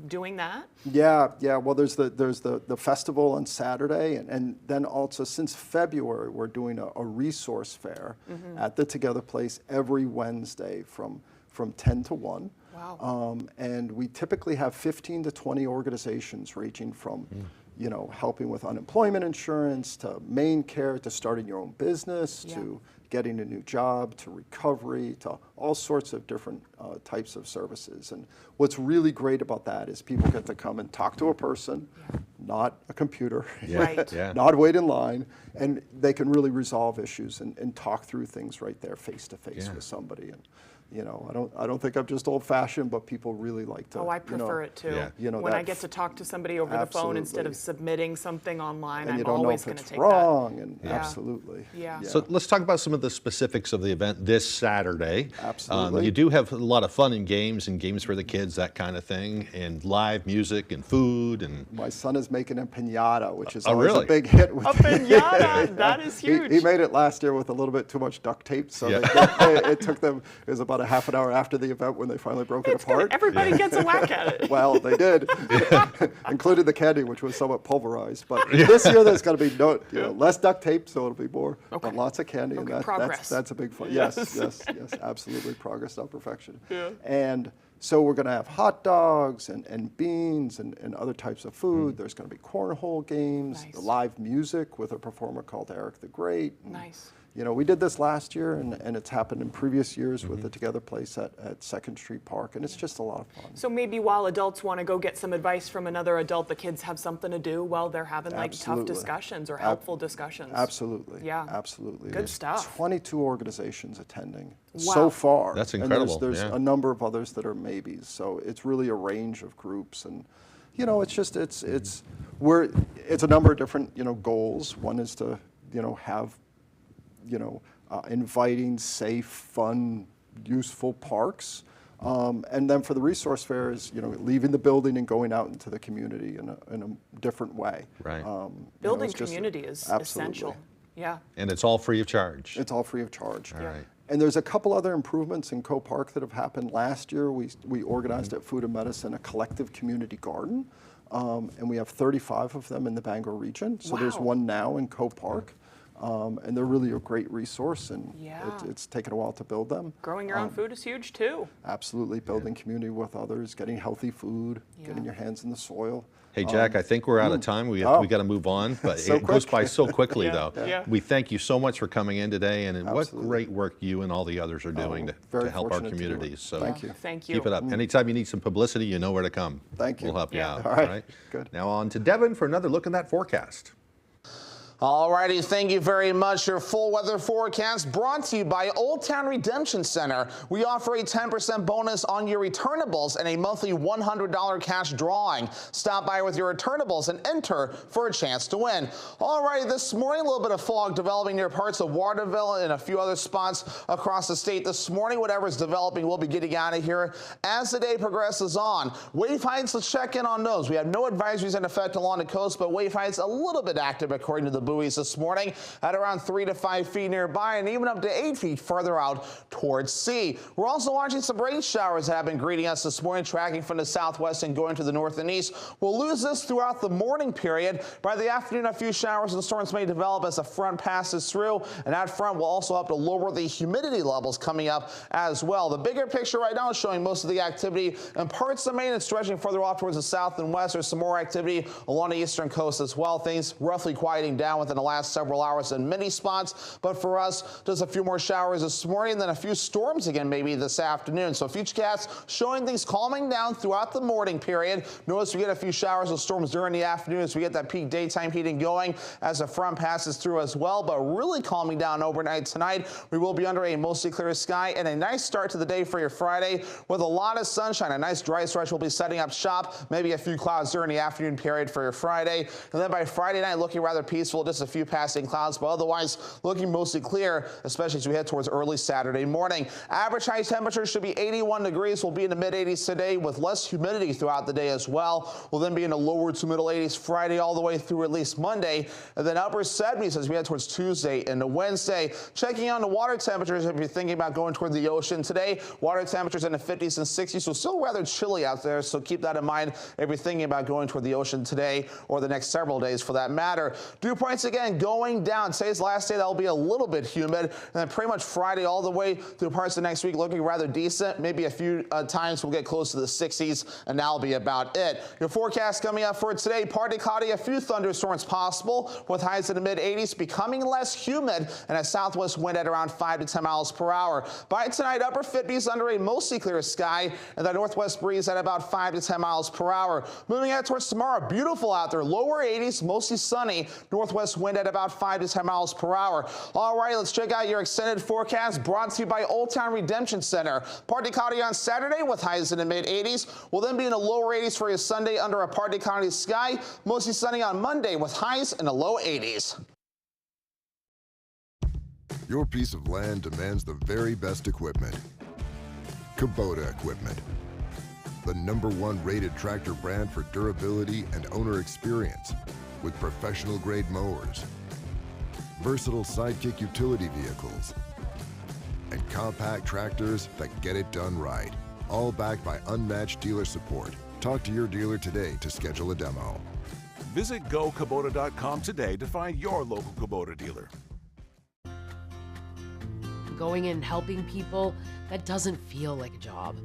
doing that? Yeah. Well, there's the festival on Saturday, and then also since February we're doing a resource fair at the Together Place every Wednesday from 10 to 1. Wow. And we typically have 15 to 20 organizations ranging from helping with unemployment insurance to main care to starting your own business to getting a new job to recovery to all sorts of different types of services. And what's really great about that is people get to come and talk to a person, not a computer, not wait in line, and they can really resolve issues and talk through things right there face to face with somebody. And I don't think I'm just old-fashioned, but people really like to. Oh, I prefer it too. When I get to talk to somebody over the phone instead of submitting something online, and I'm always going to take wrong, that. And absolutely. Yeah. So let's talk about some of the specifics of the event this Saturday. Absolutely. You do have a lot of fun and games for the kids, that kind of thing, and live music and food. And my son is making a piñata, which is always a big hit. With a piñata, that is huge. He made it last year with a little bit too much duct tape, so it took them. It was about a half an hour after the event when they finally broke it apart. Everybody gets a whack at it. Well, they did, including the candy, which was somewhat pulverized. But this year there's going to be less duct tape, so it'll be more, but lots of candy, and that's a big fun. Yes, absolutely, progress, not perfection. Yeah. And so we're going to have hot dogs and beans and other types of food. There's going to be cornhole games, live music with a performer called Eric the Great. Nice. We did this last year, and it's happened in previous years with the Together Place at 2nd Street Park, and it's just a lot of fun. So maybe while adults want to go get some advice from another adult, the kids have something to do while they're having tough discussions or helpful discussions. Absolutely. Yeah. Absolutely. Good stuff. 22 organizations attending so far. That's incredible. And there's a number of others that are maybes, so it's really a range of groups, and it's just it's a number of different goals. One is to have inviting, safe, fun, useful parks. And then for the resource fair is, leaving the building and going out into the community in a different way. Right. Building community is essential. Yeah. And it's all free of charge. It's all free of charge. All right. And there's a couple other improvements in Co-Park that have happened. Last year, we organized at Food and Medicine a collective community garden. And we have 35 of them in the Bangor region. So there's one now in Co-Park. And they're really a great resource, and it's taken a while to build them. Growing your own food is huge too. Absolutely, building community with others, getting healthy food, getting your hands in the soil. Hey, Jack, I think we're out of time. We got to move on, but it goes by so quickly, though. Yeah. We thank you so much for coming in today, and what great work you and all the others are doing to help our communities. So thank you. Thank you. Keep it up. Anytime you need some publicity, you know where to come. Thank you. We'll help you out. All right. Good. Now on to Devin for another look at that forecast. Alrighty, thank you very much. Your full weather forecast brought to you by Old Town Redemption Center. We offer a 10% bonus on your returnables and a monthly $100 cash drawing. Stop by with your returnables and enter for a chance to win. Alrighty, this morning, a little bit of fog developing near parts of Waterville and a few other spots across the state this morning. Whatever's developing, we'll be getting out of here as the day progresses on. Wave heights, let's check in on those. We have no advisories in effect along the coast, but wave heights a little bit active according to the buoys this morning at around 3 to 5 feet nearby and even up to 8 feet further out towards sea. We're also watching some rain showers that have been greeting us this morning, tracking from the southwest and going to the north and east. We'll lose this throughout the morning period. By the afternoon, a few showers and storms may develop as the front passes through, and that front will also help to lower the humidity levels coming up as well. The bigger picture right now is showing most of the activity in parts of Maine and stretching further off towards the south and west. There's some more activity along the eastern coast as well. Things roughly quieting down within the last several hours in many spots, but for us, just a few more showers this morning, then a few storms again maybe this afternoon. So Futurecast showing things calming down throughout the morning period. Notice we get a few showers or storms during the afternoon as we get that peak daytime heating going as the front passes through as well, but really calming down overnight tonight. We will be under a mostly clear sky and a nice start to the day for your Friday with a lot of sunshine. A nice dry stretch will be setting up shop, maybe a few clouds during the afternoon period for your Friday. And then by Friday night, looking rather peaceful, just a few passing clouds, but otherwise looking mostly clear, especially as we head towards early Saturday morning. Average high temperatures should be 81 degrees. We'll be in the mid-80s today with less humidity throughout the day as well. We'll then be in the lower to middle 80s Friday all the way through at least Monday, and then upper 70s as we head towards Tuesday and Wednesday. Checking on the water temperatures if you're thinking about going toward the ocean today. Water temperatures in the 50s and 60s, so still rather chilly out there, so keep that in mind if you're thinking about going toward the ocean today or the next several days for that matter. Dew points again going down. Today's last day, that'll be a little bit humid, and then pretty much Friday all the way through parts of next week looking rather decent. Maybe a few times we'll get close to the 60s, and that'll be about it. Your forecast coming up for today, partly cloudy, a few thunderstorms possible with highs in the mid-80s, becoming less humid, and a southwest wind at around 5 to 10 miles per hour. By tonight, upper 50s under a mostly clear sky, and the northwest breeze at about 5 to 10 miles per hour. Moving out towards tomorrow, beautiful out there, lower 80s, mostly sunny, northwest wind at about 5 to 10 miles per hour. All right, let's check out your extended forecast brought to you by Old Town Redemption Center. Partly cloudy on Saturday with highs in the mid-80s. We'll then be in the lower 80s for your Sunday under a partly cloudy sky, mostly sunny on Monday with highs in the low 80s. Your piece of land demands the very best equipment. Kubota equipment. The #1 rated tractor brand for durability and owner experience with professional grade mowers, versatile sidekick utility vehicles, and compact tractors that get it done right. All backed by unmatched dealer support. Talk to your dealer today to schedule a demo. Visit GoKubota.com today to find your local Kubota dealer. Going in and helping people, that doesn't feel like a job.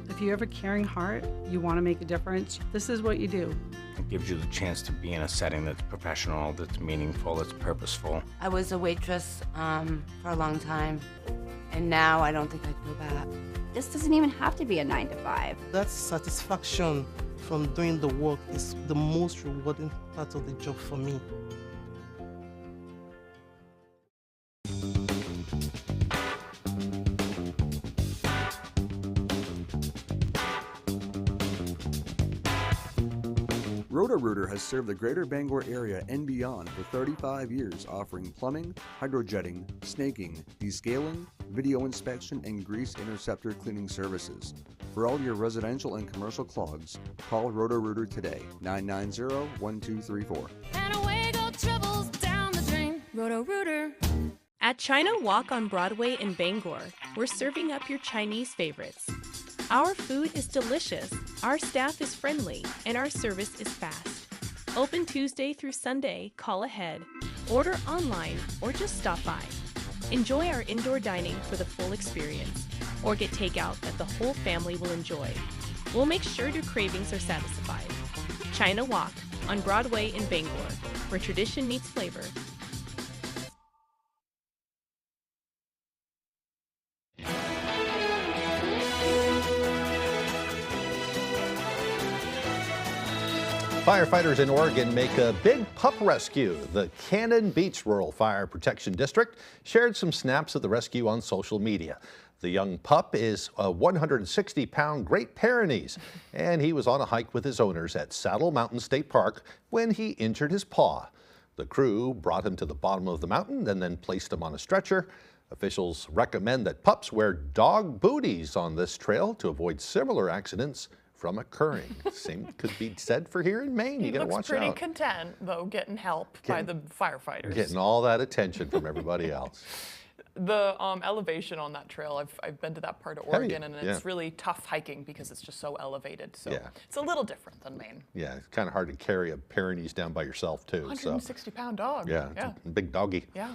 If you have a caring heart, you want to make a difference, this is what you do. It gives you the chance to be in a setting that's professional, that's meaningful, that's purposeful. I was a waitress for a long time, and now I don't think I'd go back. This doesn't even have to be a 9 to 5. That satisfaction from doing the work is the most rewarding part of the job for me. Roto-Rooter has served the greater Bangor area and beyond for 35 years, offering plumbing, hydrojetting, snaking, descaling, video inspection, and grease interceptor cleaning services. For all your residential and commercial clogs, call Roto-Rooter today, 990-1234. And away go troubles down the drain. Roto-Rooter. At China Walk on Broadway in Bangor, we're serving up your Chinese favorites. Our food is delicious, our staff is friendly, and our service is fast. Open Tuesday through Sunday, call ahead, order online, or just stop by. Enjoy our indoor dining for the full experience, or get takeout that the whole family will enjoy. We'll make sure your cravings are satisfied. China Walk on Broadway in Bangor, where tradition meets flavor. Firefighters in Oregon make a big pup rescue. The Cannon Beach Rural Fire Protection District shared some snaps of the rescue on social media. The young pup is a 160-pound Great Pyrenees, and he was on a hike with his owners at Saddle Mountain State Park when he injured his paw. The crew brought him to the bottom of the mountain and then placed him on a stretcher. Officials recommend that pups wear dog booties on this trail to avoid similar accidents from occurring. Same could be said for here in Maine. You got to watch out. He looks pretty content, though, getting help by the firefighters. Getting all that attention from everybody else. The elevation on that trail, I've been to that part of Oregon, and it's really tough hiking because it's just so elevated. So it's a little different than Maine. Yeah, it's kind of hard to carry a Pyrenees down by yourself, too. 160-pound dog. Yeah, a big doggy. Yeah.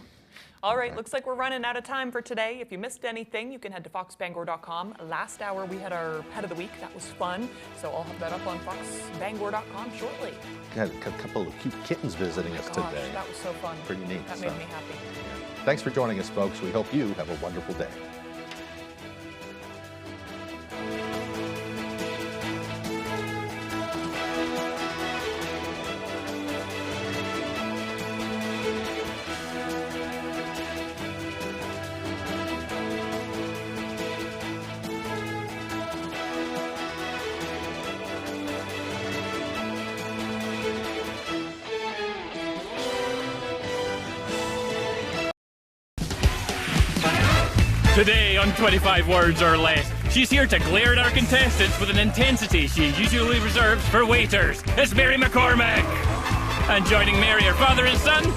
All right, looks like we're running out of time for today. If you missed anything, you can head to foxbangor.com. Last hour, we had our Pet of the Week. That was fun. So I'll have that up on foxbangor.com shortly. Had a couple of cute kittens visiting us today. That was so fun. Pretty neat. That made me happy. Thanks for joining us, folks. We hope you have a wonderful day. Today on 25 Words or Less, she's here to glare at our contestants with an intensity she usually reserves for waiters. It's Mary McCormack. And joining Mary, her father and son,